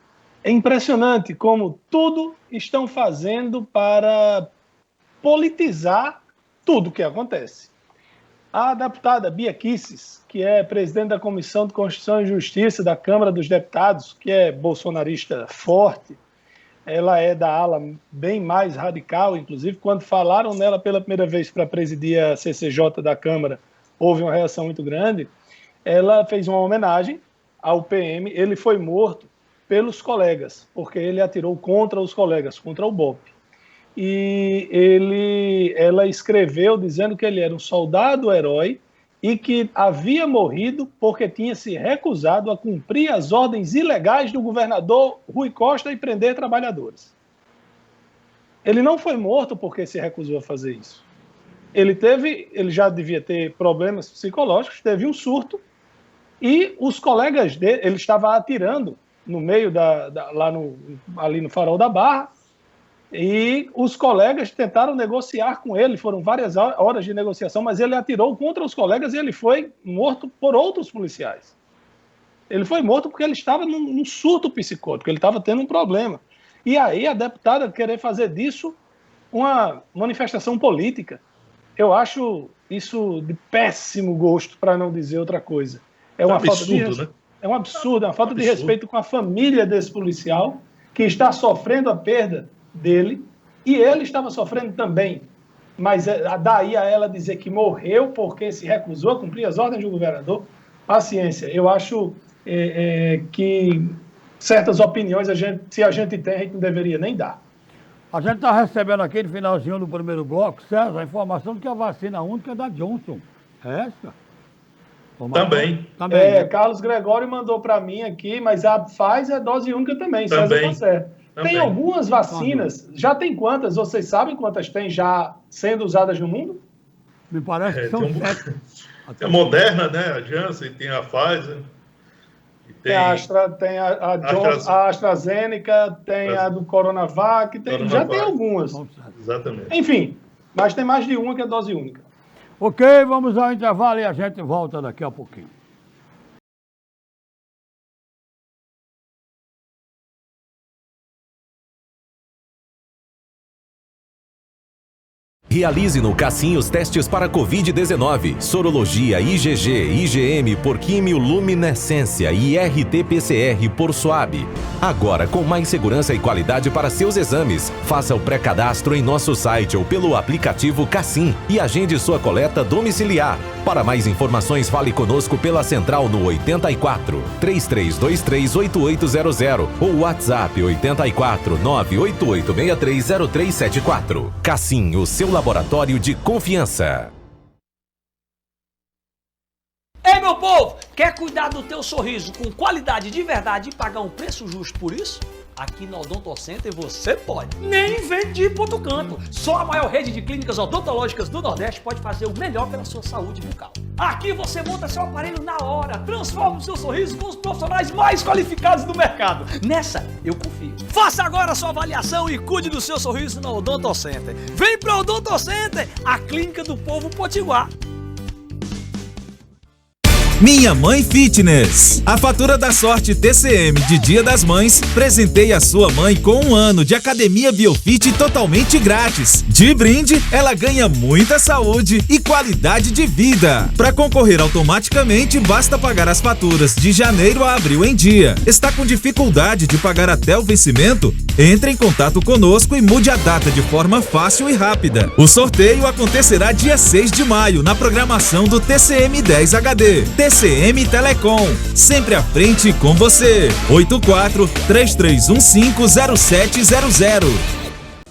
é impressionante como tudo estão fazendo para politizar tudo o que acontece. A deputada Bia Kicis, que é presidente da Comissão de Constituição e Justiça da Câmara dos Deputados, que é bolsonarista forte, ela é da ala bem mais radical, inclusive quando falaram nela pela primeira vez para presidir a CCJ da Câmara, houve uma reação muito grande. Ela fez uma homenagem ao PM, ele foi morto pelos colegas, porque ele atirou contra os colegas, contra o BOP. E ela escreveu dizendo que ele era um soldado-herói e que havia morrido porque tinha se recusado a cumprir as ordens ilegais do governador Rui Costa e prender trabalhadores. Ele não foi morto porque se recusou a fazer isso. Ele já devia ter problemas psicológicos, teve um surto, e os colegas dele, ele estava atirando no meio ali no Farol da Barra, e os colegas tentaram negociar com ele, foram várias horas de negociação, mas ele atirou contra os colegas e ele foi morto por outros policiais. Ele foi morto porque ele estava num surto psicótico, ele estava tendo um problema. E aí a deputada querer fazer disso uma manifestação política. Eu acho isso de péssimo gosto, para não dizer outra coisa. É um absurdo, né? É um absurdo, é uma falta de respeito com a família desse policial, que está sofrendo a perda dele, e ele estava sofrendo também. Mas daí a ela dizer que morreu porque se recusou a cumprir as ordens do governador, paciência. Eu acho que certas opiniões, se a gente tem, a gente não deveria nem dar. A gente está recebendo aqui no finalzinho do primeiro bloco, César, a informação de que a vacina única é da Johnson. É essa? Também. Né? Carlos Gregório mandou para mim aqui, mas a Pfizer é dose única também, César tá certo. Tem algumas vacinas, já tem quantas? Vocês sabem quantas tem já sendo usadas no mundo? Me parece que são 7. Tem a Moderna, né? A Janssen, tem a Pfizer. Tem a AstraZeneca, tem a do Coronavac, já tem algumas. Exatamente. Enfim, mas tem mais de uma que é dose única. Ok, vamos ao intervalo e a gente volta daqui a pouquinho. Realize no Cassim os testes para Covid-19, sorologia IgG, IgM por quimioluminescência e RT-PCR por SWAB. Agora com mais segurança e qualidade para seus exames. Faça o pré-cadastro em nosso site ou pelo aplicativo Cassim e agende sua coleta domiciliar. Para mais informações, fale conosco pela central no 84 3323 8800 ou WhatsApp 84 988630374. Cassim, o seu laboratório de confiança. Ei, meu povo, quer cuidar do teu sorriso com qualidade de verdade e pagar um preço justo por isso? Aqui no Odonto Center você pode. Nem vem de ir pro outro canto. Só a maior rede de clínicas odontológicas do Nordeste pode fazer o melhor pela sua saúde bucal. Aqui você monta seu aparelho na hora, transforma o seu sorriso com os profissionais mais qualificados do mercado. Nessa, eu confio. Faça agora a sua avaliação e cuide do seu sorriso no Odonto Center. Vem pro Odonto Center, a clínica do povo potiguar. Minha Mãe Fitness. A fatura da sorte TCM de Dia das Mães presenteia a sua mãe com 1 ano de academia Biofit totalmente grátis. De brinde, ela ganha muita saúde e qualidade de vida. Para concorrer automaticamente, basta pagar as faturas de janeiro a abril em dia. Está com dificuldade de pagar até o vencimento? Entre em contato conosco e mude a data de forma fácil e rápida. O sorteio acontecerá dia 6 de maio na programação do TCM 10 HD. TCM Telecom, sempre à frente com você. 84-3315-0700.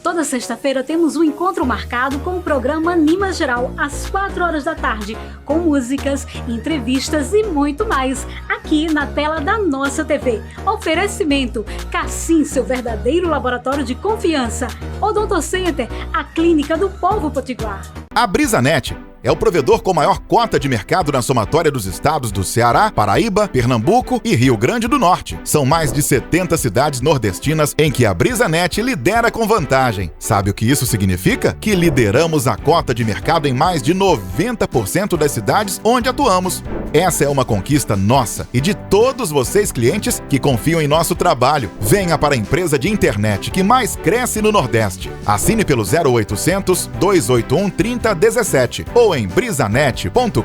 Toda sexta-feira temos um encontro marcado com o programa Anima Geral, às 4 horas da tarde, com músicas, entrevistas e muito mais, aqui na tela da nossa TV. Oferecimento, Cassim, seu verdadeiro laboratório de confiança. Odonto Center, a clínica do povo potiguar. A BrisaNet é o provedor com maior cota de mercado na somatória dos estados do Ceará, Paraíba, Pernambuco e Rio Grande do Norte. São mais de 70 cidades nordestinas em que a BrisaNet lidera com vantagem. Sabe o que isso significa? Que lideramos a cota de mercado em mais de 90% das cidades onde atuamos. Essa é uma conquista nossa e de todos vocês clientes que confiam em nosso trabalho. Venha para a empresa de internet que mais cresce no Nordeste. Assine pelo 0800 281 3017 ou em brisanet.com.br.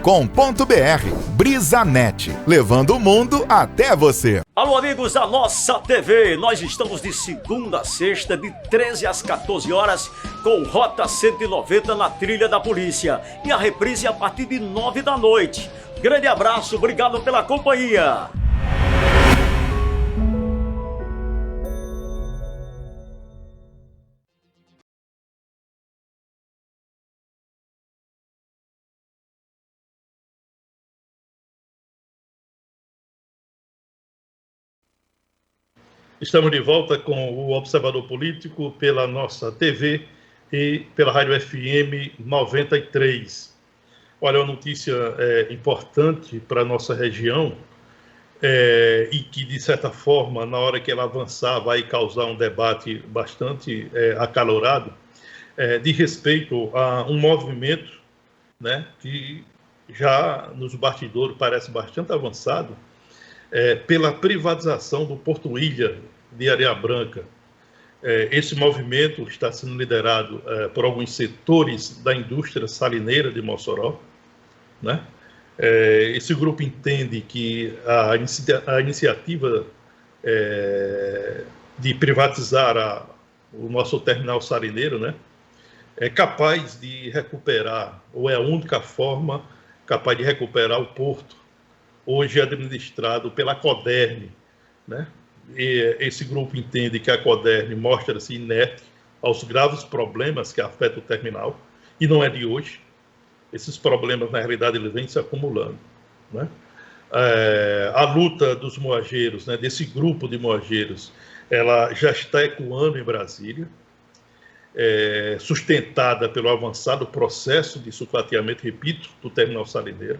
BrisaNet, levando o mundo até você. Alô, amigos da nossa TV, nós estamos de segunda a sexta, de 13 às 14 horas, com Rota 190 na trilha da polícia. E a reprise a partir de 9 da noite. Grande abraço, obrigado pela companhia. Estamos de volta com o Observador Político pela nossa TV e pela Rádio FM 93. Olha, uma notícia importante para a nossa região e que, de certa forma, na hora que ela avançar, vai causar um debate bastante acalorado, diz respeito a um movimento, né, que já nos bastidores parece bastante avançado, pela privatização do Porto Ilha de Areia Branca. Esse movimento está sendo liderado por alguns setores da indústria salineira de Mossoró, né? Esse grupo entende que a iniciativa de privatizar o nosso terminal salineiro, né, é capaz de recuperar, ou é a única forma capaz de recuperar o porto, hoje administrado pela Coderne, né? E esse grupo entende que a Coderne mostra-se inerte aos graves problemas que afetam o terminal, e não é de hoje. Esses problemas, na realidade, eles vêm se acumulando, né? A luta dos moageiros, né, desse grupo de moageiros, ela já está ecoando em Brasília, sustentada pelo avançado processo de sucateamento, repito, do terminal salineiro.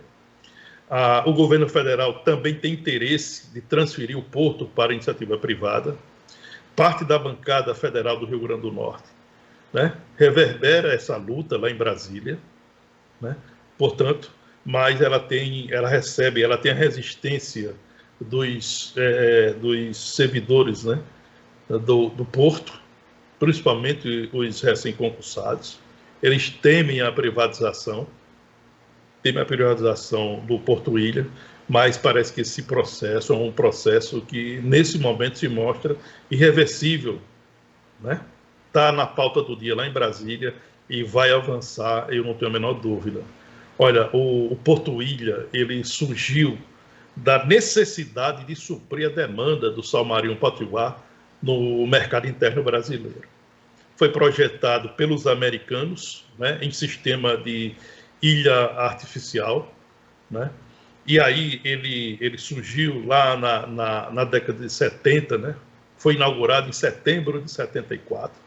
O governo federal também tem interesse de transferir o porto para a iniciativa privada. Parte da bancada federal do Rio Grande do Norte, né, reverbera essa luta lá em Brasília, né? Portanto, mas ela tem a resistência dos servidores, né, do porto, principalmente os recém-concursados. Eles temem a privatização do Porto Ilha, mas parece que esse processo é um processo que, nesse momento, se mostra irreversível, né? Está na pauta do dia lá em Brasília e vai avançar, eu não tenho a menor dúvida. Olha, o Porto Ilha, ele surgiu da necessidade de suprir a demanda do sal-marinho potiguar no mercado interno brasileiro. Foi projetado pelos americanos, né, em sistema de ilha artificial, né? E aí ele surgiu lá na década de 70, né? Foi inaugurado em setembro de 74.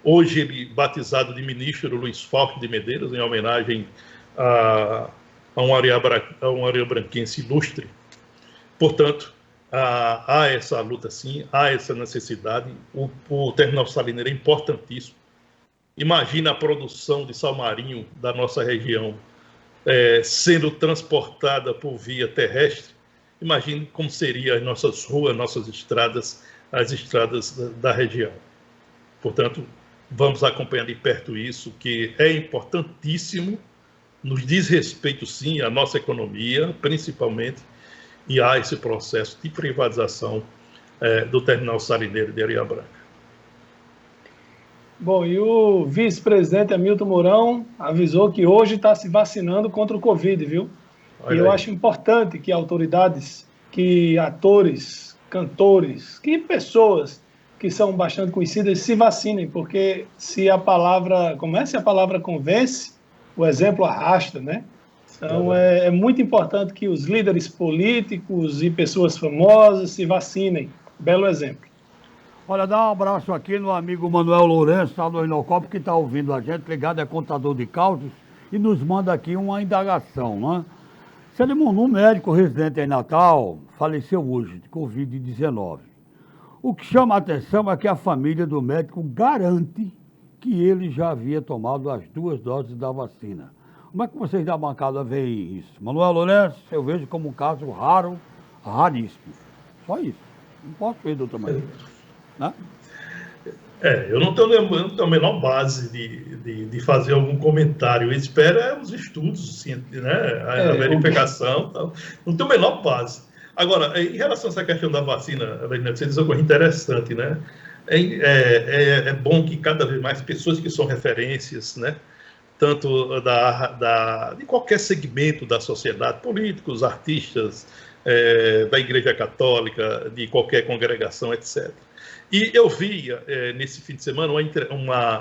Hoje ele batizado de ministro Luiz Forte de Medeiros, em homenagem a um areabranquense ilustre. Portanto, há essa luta sim, há essa necessidade. O terminal salineiro é importantíssimo. Imagina a produção de sal-marinho da nossa região sendo transportada por via terrestre. Imagine como seriam as nossas ruas, nossas estradas, as estradas da região. Portanto, vamos acompanhar de perto isso, que é importantíssimo, nos diz respeito, sim, à nossa economia, principalmente, e há esse processo de privatização do terminal salineiro de Areia Branca. Bom, e o vice-presidente Hamilton Mourão avisou que hoje está se vacinando contra o Covid, viu? E eu acho importante que autoridades, que atores, cantores, que pessoas que são bastante conhecidas se vacinem, porque se a palavra convence, o exemplo arrasta, né? Então é muito importante que os líderes políticos e pessoas famosas se vacinem. Belo exemplo. Olha, dá um abraço aqui no amigo Manuel Lourenço, lá do Inocop, que está ouvindo a gente, ligado, é contador de causos, e nos manda aqui uma indagação, né? Selimon, um médico residente em Natal, faleceu hoje de Covid-19. O que chama a atenção é que a família do médico garante que ele já havia tomado as 2 doses da vacina. Como é que vocês da bancada veem isso? Manuel Lourenço, eu vejo como um caso raro, raríssimo. Só isso. Não posso ver de outra maneira. Né? Eu não tenho a menor base de fazer algum comentário. Eu espero os estudos, né? A verificação. Tal. Não tenho a menor base. Agora, em relação a essa questão da vacina, você diz uma coisa interessante, né? É bom que cada vez mais pessoas que são referências, né? Tanto de qualquer segmento da sociedade, políticos, artistas, da Igreja Católica, de qualquer congregação, etc. E eu vi, nesse fim de semana,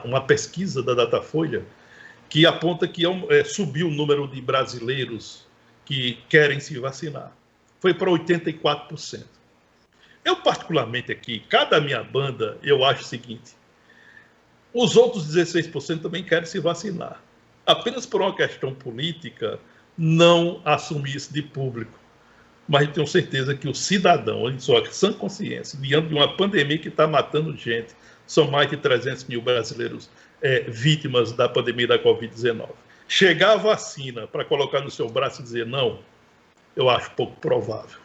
uma pesquisa da Datafolha que aponta que subiu o número de brasileiros que querem se vacinar. Foi para 84%. Eu, particularmente aqui, cada minha banda, eu acho o seguinte: os outros 16% também querem se vacinar. Apenas por uma questão política, não assumir isso de público. Mas eu tenho certeza que o cidadão, em sua sã consciência, diante de uma pandemia que está matando gente, são mais de 300 mil brasileiros vítimas da pandemia da Covid-19. Chegar a vacina para colocar no seu braço e dizer não, eu acho pouco provável.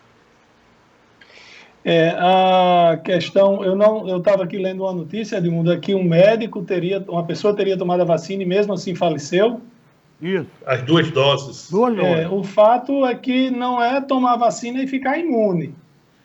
A questão, eu estava aqui lendo uma notícia, Edmundo, que uma pessoa teria tomado a vacina e mesmo assim faleceu. Isso. As 2 doses. O fato é que não é tomar a vacina e ficar imune.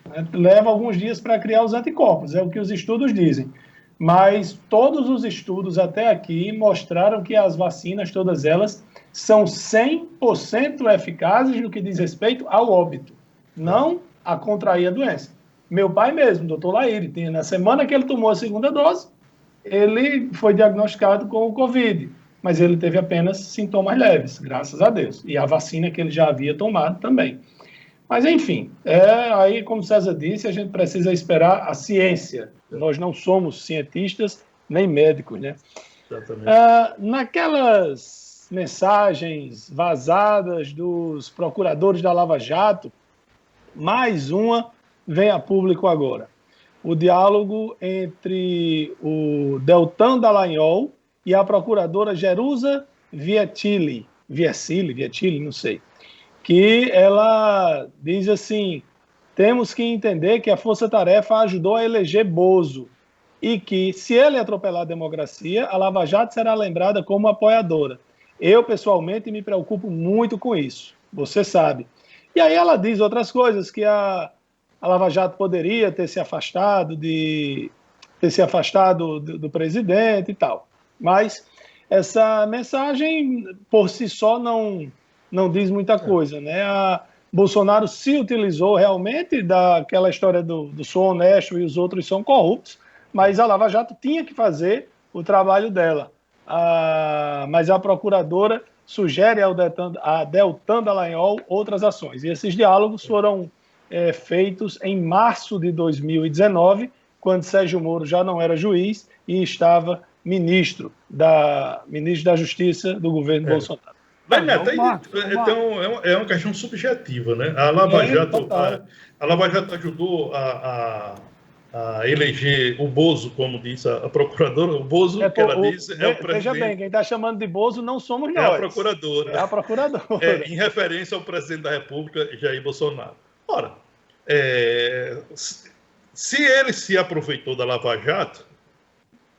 Né? Leva alguns dias para criar os anticorpos, é o que os estudos dizem. Mas todos os estudos até aqui mostraram que as vacinas, todas elas, são 100% eficazes no que diz respeito ao óbito, não a contrair a doença. Meu pai mesmo, doutor Laíre, na semana que ele tomou a segunda dose, ele foi diagnosticado com o Covid, mas ele teve apenas sintomas leves, graças a Deus. E a vacina que ele já havia tomado também. Mas, enfim, aí, como César disse, a gente precisa esperar a ciência. Nós não somos cientistas nem médicos, né? Exatamente. Naquelas mensagens vazadas dos procuradores da Lava Jato, mais uma vem a público agora. O diálogo entre o Deltan Dallagnol e a procuradora Jerusa Vietili, não sei, que ela diz assim: temos que entender que a Força Tarefa ajudou a eleger Bozo e que, se ele atropelar a democracia, a Lava Jato será lembrada como apoiadora. Eu, pessoalmente, me preocupo muito com isso, você sabe. E aí ela diz outras coisas, que a Lava Jato poderia ter se afastado do presidente e tal. Mas essa mensagem, por si só, não diz muita coisa, né? Bolsonaro se utilizou realmente daquela história do sou honesto e os outros são corruptos, mas a Lava Jato tinha que fazer o trabalho dela. Mas a procuradora sugere a Deltan Dallagnol outras ações. E esses diálogos foram feitos em março de 2019, quando Sérgio Moro já não era juiz e estava ministro da Justiça do governo Bolsonaro. Então, é uma questão subjetiva, né? A Lava Jato ajudou a eleger o Bozo, como disse a procuradora. O Bozo, que ela disse, é o presidente. Veja bem, quem está chamando de Bozo não somos nós. É a procuradora. É a procuradora. Em referência ao presidente da República, Jair Bolsonaro. Ora, se ele se aproveitou da Lava Jato,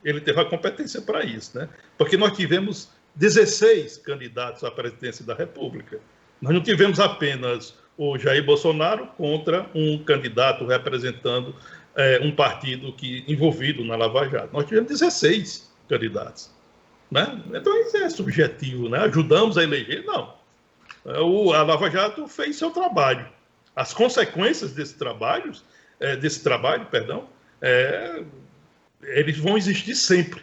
ele teve a competência para isso, né? Porque nós tivemos 16 candidatos à presidência da República. Nós não tivemos apenas o Jair Bolsonaro contra um candidato representando um partido envolvido na Lava Jato. Nós tivemos 16 candidatos, né? Então isso é subjetivo, né? Ajudamos a eleger? Não. A Lava Jato fez seu trabalho. As consequências desse trabalho, eles vão existir sempre,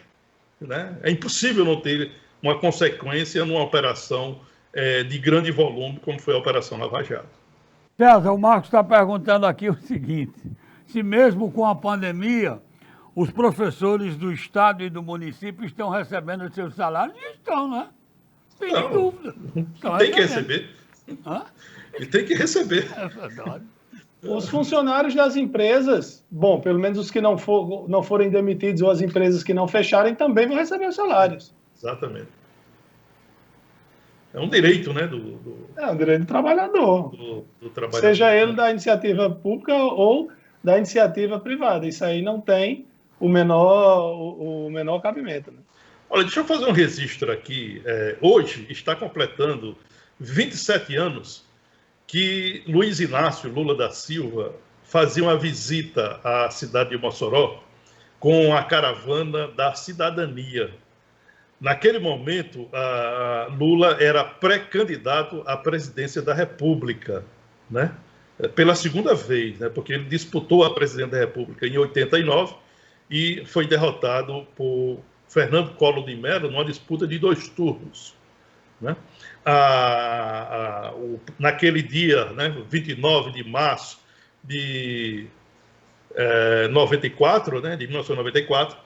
né? É impossível não ter uma consequência numa operação de grande volume, como foi a Operação Lava Jato. César, o Marcos está perguntando aqui o seguinte: se mesmo com a pandemia, os professores do estado e do município estão recebendo seus salários? E estão, né? Sem dúvida. Tem que receber. E tem que receber. É verdade. Os funcionários das empresas, bom, pelo menos os que não forem demitidos ou as empresas que não fecharem, também vão receber os salários. Exatamente. É um direito, né? É um direito do trabalhador. Do trabalhador. Seja ele da iniciativa pública ou da iniciativa privada. Isso aí não tem o menor cabimento. Né? Olha, deixa eu fazer um registro aqui. Hoje está completando 27 anos que Luiz Inácio Lula da Silva fazia uma visita à cidade de Mossoró com a caravana da cidadania. Naquele momento, Lula era pré-candidato à presidência da República, né? Pela segunda vez, né? Porque ele disputou a presidência da República em 89 e foi derrotado por Fernando Collor de Mello numa disputa de 2 turnos, né? Naquele dia, né, 29 de março de 94, né, de 1994,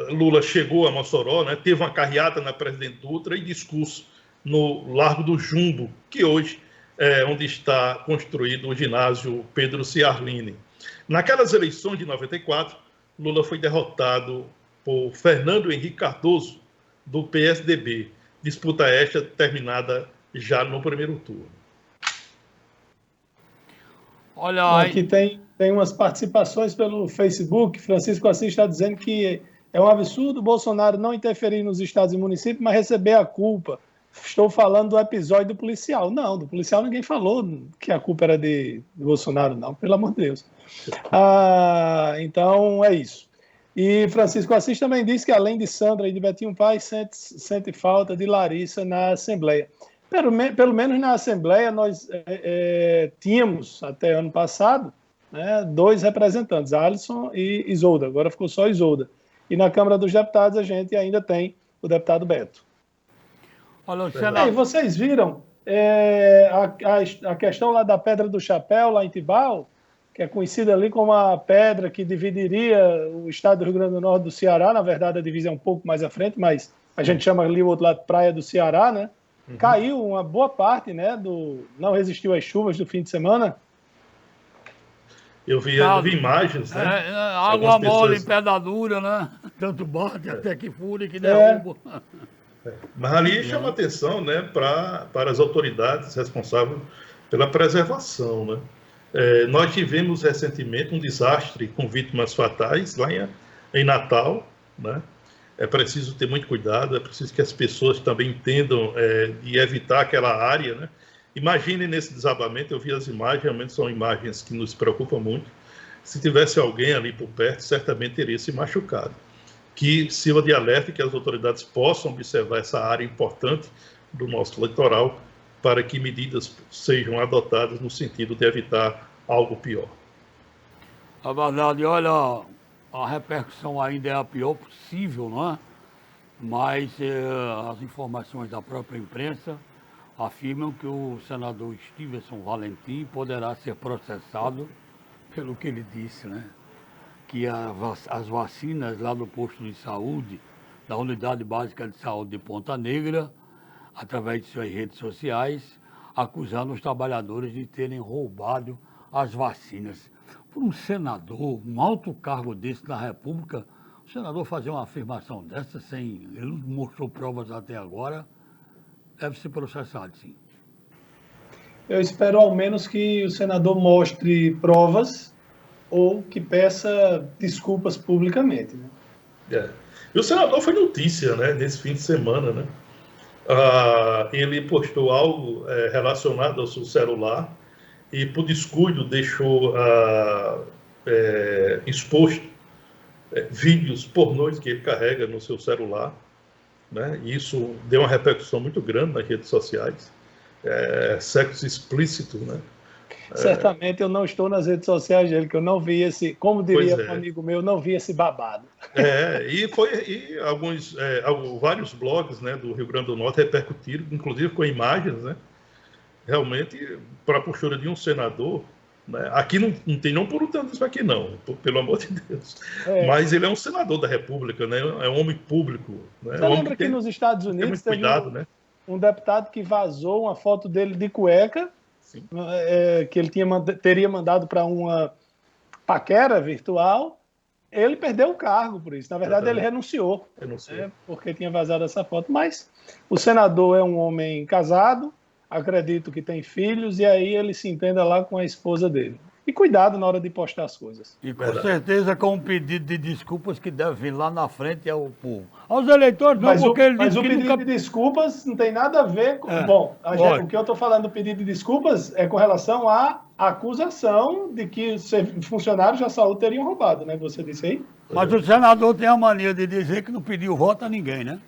Lula chegou a Mossoró, né, teve uma carreata na Presidente Dutra e discurso no Largo do Jumbo, que hoje é onde está construído o ginásio Pedro Ciarline. Naquelas eleições de 94, Lula foi derrotado por Fernando Henrique Cardoso, do PSDB. Disputa esta terminada já no primeiro turno. Olha, aqui tem umas participações pelo Facebook. Francisco Assis está dizendo que é um absurdo o Bolsonaro não interferir nos estados e municípios, mas receber a culpa. Estou falando do episódio do policial. Não, do policial ninguém falou que a culpa era de Bolsonaro, não, pelo amor de Deus. Então, é isso. E Francisco Assis também disse que, além de Sandra e de Betinho Paz, sente falta de Larissa na Assembleia. Pelo menos na Assembleia nós tínhamos, até ano passado, né, 2 representantes, Alisson e Isolda. Agora ficou só Isolda. E na Câmara dos Deputados a gente ainda tem o deputado Beto. Olha, senador... E vocês viram a questão lá da Pedra do Chapéu, lá em Tibau, que é conhecida ali como a pedra que dividiria o estado do Rio Grande do Norte do Ceará. Na verdade, a divisão é um pouco mais à frente, mas a gente chama ali o outro lado Praia do Ceará, né? Uhum. Caiu uma boa parte, né? Não resistiu às chuvas do fim de semana. Eu vi imagens, né? Água mole, pedadura, né? Tanto bate até que fura que derruba. Mas ali chama atenção, né, para as autoridades responsáveis pela preservação, né? Nós tivemos recentemente um desastre com vítimas fatais lá em Natal, né? É preciso ter muito cuidado, é preciso que as pessoas também entendam de evitar aquela área, né? Imaginem nesse desabamento, eu vi as imagens, realmente são imagens que nos preocupam muito. Se tivesse alguém ali por perto, certamente teria se machucado. Que sirva de alerta, que as autoridades possam observar essa área importante do nosso litoral para que medidas sejam adotadas no sentido de evitar algo pior. A verdade, olha, a repercussão ainda é a pior possível, não é? Mas as informações da própria imprensa afirmam que o senador Stevenson Valentim poderá ser processado pelo que ele disse, né? Que as vacinas lá do posto de saúde, da Unidade Básica de Saúde de Ponta Negra, através de suas redes sociais, acusando os trabalhadores de terem roubado as vacinas. Por um senador, um alto cargo desse na República, o senador fazer uma afirmação dessa sem... Ele não mostrou provas até agora, deve ser processado, sim. Eu espero ao menos que o senador mostre provas ou que peça desculpas publicamente, né? E o senador foi notícia, né, nesse fim de semana, né? Ele postou algo relacionado ao seu celular e, por descuido, deixou exposto vídeos pornôs que ele carrega no seu celular, né? E isso deu uma repercussão muito grande nas redes sociais. Sexo explícito, né? Certamente eu não estou nas redes sociais dele, que eu não vi esse, como diria um amigo meu, eu não vi esse babado. Vários blogs, né, do Rio Grande do Norte repercutiram, inclusive com imagens, né? Realmente, para a postura de um senador, né? Aqui não tem não por tanto isso aqui não, pelo amor de Deus. Mas ele é um senador da República, né? É um homem público. Né? Você lembra que nos Estados Unidos teve um deputado que vazou uma foto dele de cueca, que ele teria mandado para uma paquera virtual. Ele perdeu o cargo por isso. Na verdade, ele renunciou. Porque tinha vazado essa foto. Mas o senador é um homem casado, acredito que tem filhos, e aí ele se entenda lá com a esposa dele. E cuidado na hora de postar as coisas. E com certeza com um pedido de desculpas que deve vir lá na frente ao povo. Aos eleitores não, porque ele disse que o pedido de desculpas não tem nada a ver com... Bom, o que eu estou falando do pedido de desculpas é com relação à acusação de que os funcionários da saúde teriam roubado, né? Você disse aí? Mas o senador tem a mania de dizer que não pediu voto a ninguém, né?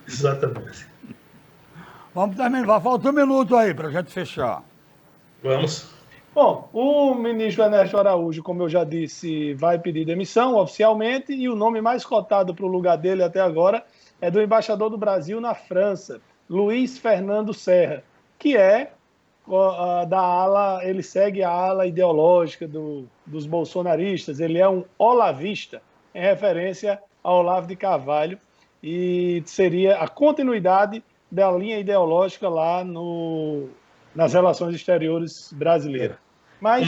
Exatamente. Vamos terminar. Falta um minuto aí para a gente fechar. Vamos. Bom, o ministro Ernesto Araújo, como eu já disse, vai pedir demissão oficialmente, e o nome mais cotado para o lugar dele até agora é do embaixador do Brasil na França, Luiz Fernando Serra, que é da ala, ele segue a ala ideológica dos bolsonaristas, ele é um olavista, em referência ao Olavo de Carvalho, e seria a continuidade da linha ideológica lá nas relações exteriores brasileiras. Mas,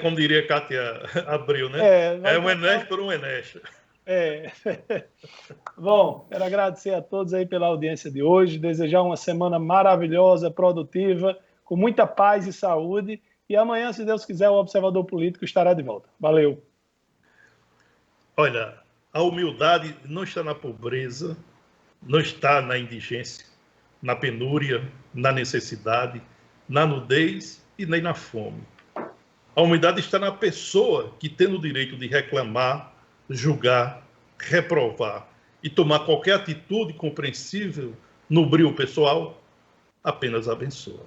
como diria Cátia Abreu, né? É um Enes por um Enes. Bom, quero agradecer a todos aí pela audiência de hoje, desejar uma semana maravilhosa, produtiva, com muita paz e saúde, E amanhã, se Deus quiser, o Observador Político estará de volta. Valeu! Olha, a humildade não está na pobreza, não está na indigência, na penúria, na necessidade, na nudez e nem na fome. A humildade está na pessoa que, tendo o direito de reclamar, julgar, reprovar e tomar qualquer atitude compreensível no brio pessoal, apenas abençoa.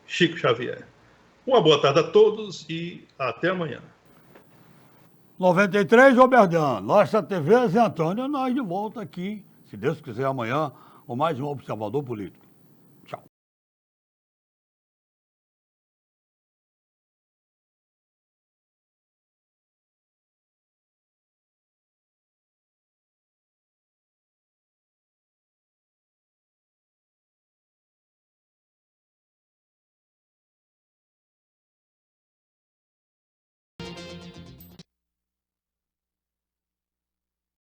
Chico Xavier. Uma boa tarde a todos e até amanhã. 93, Oberdan. Nossa TV, Zé Antônio, nós de volta aqui, se Deus quiser, amanhã, com mais um Observador Político.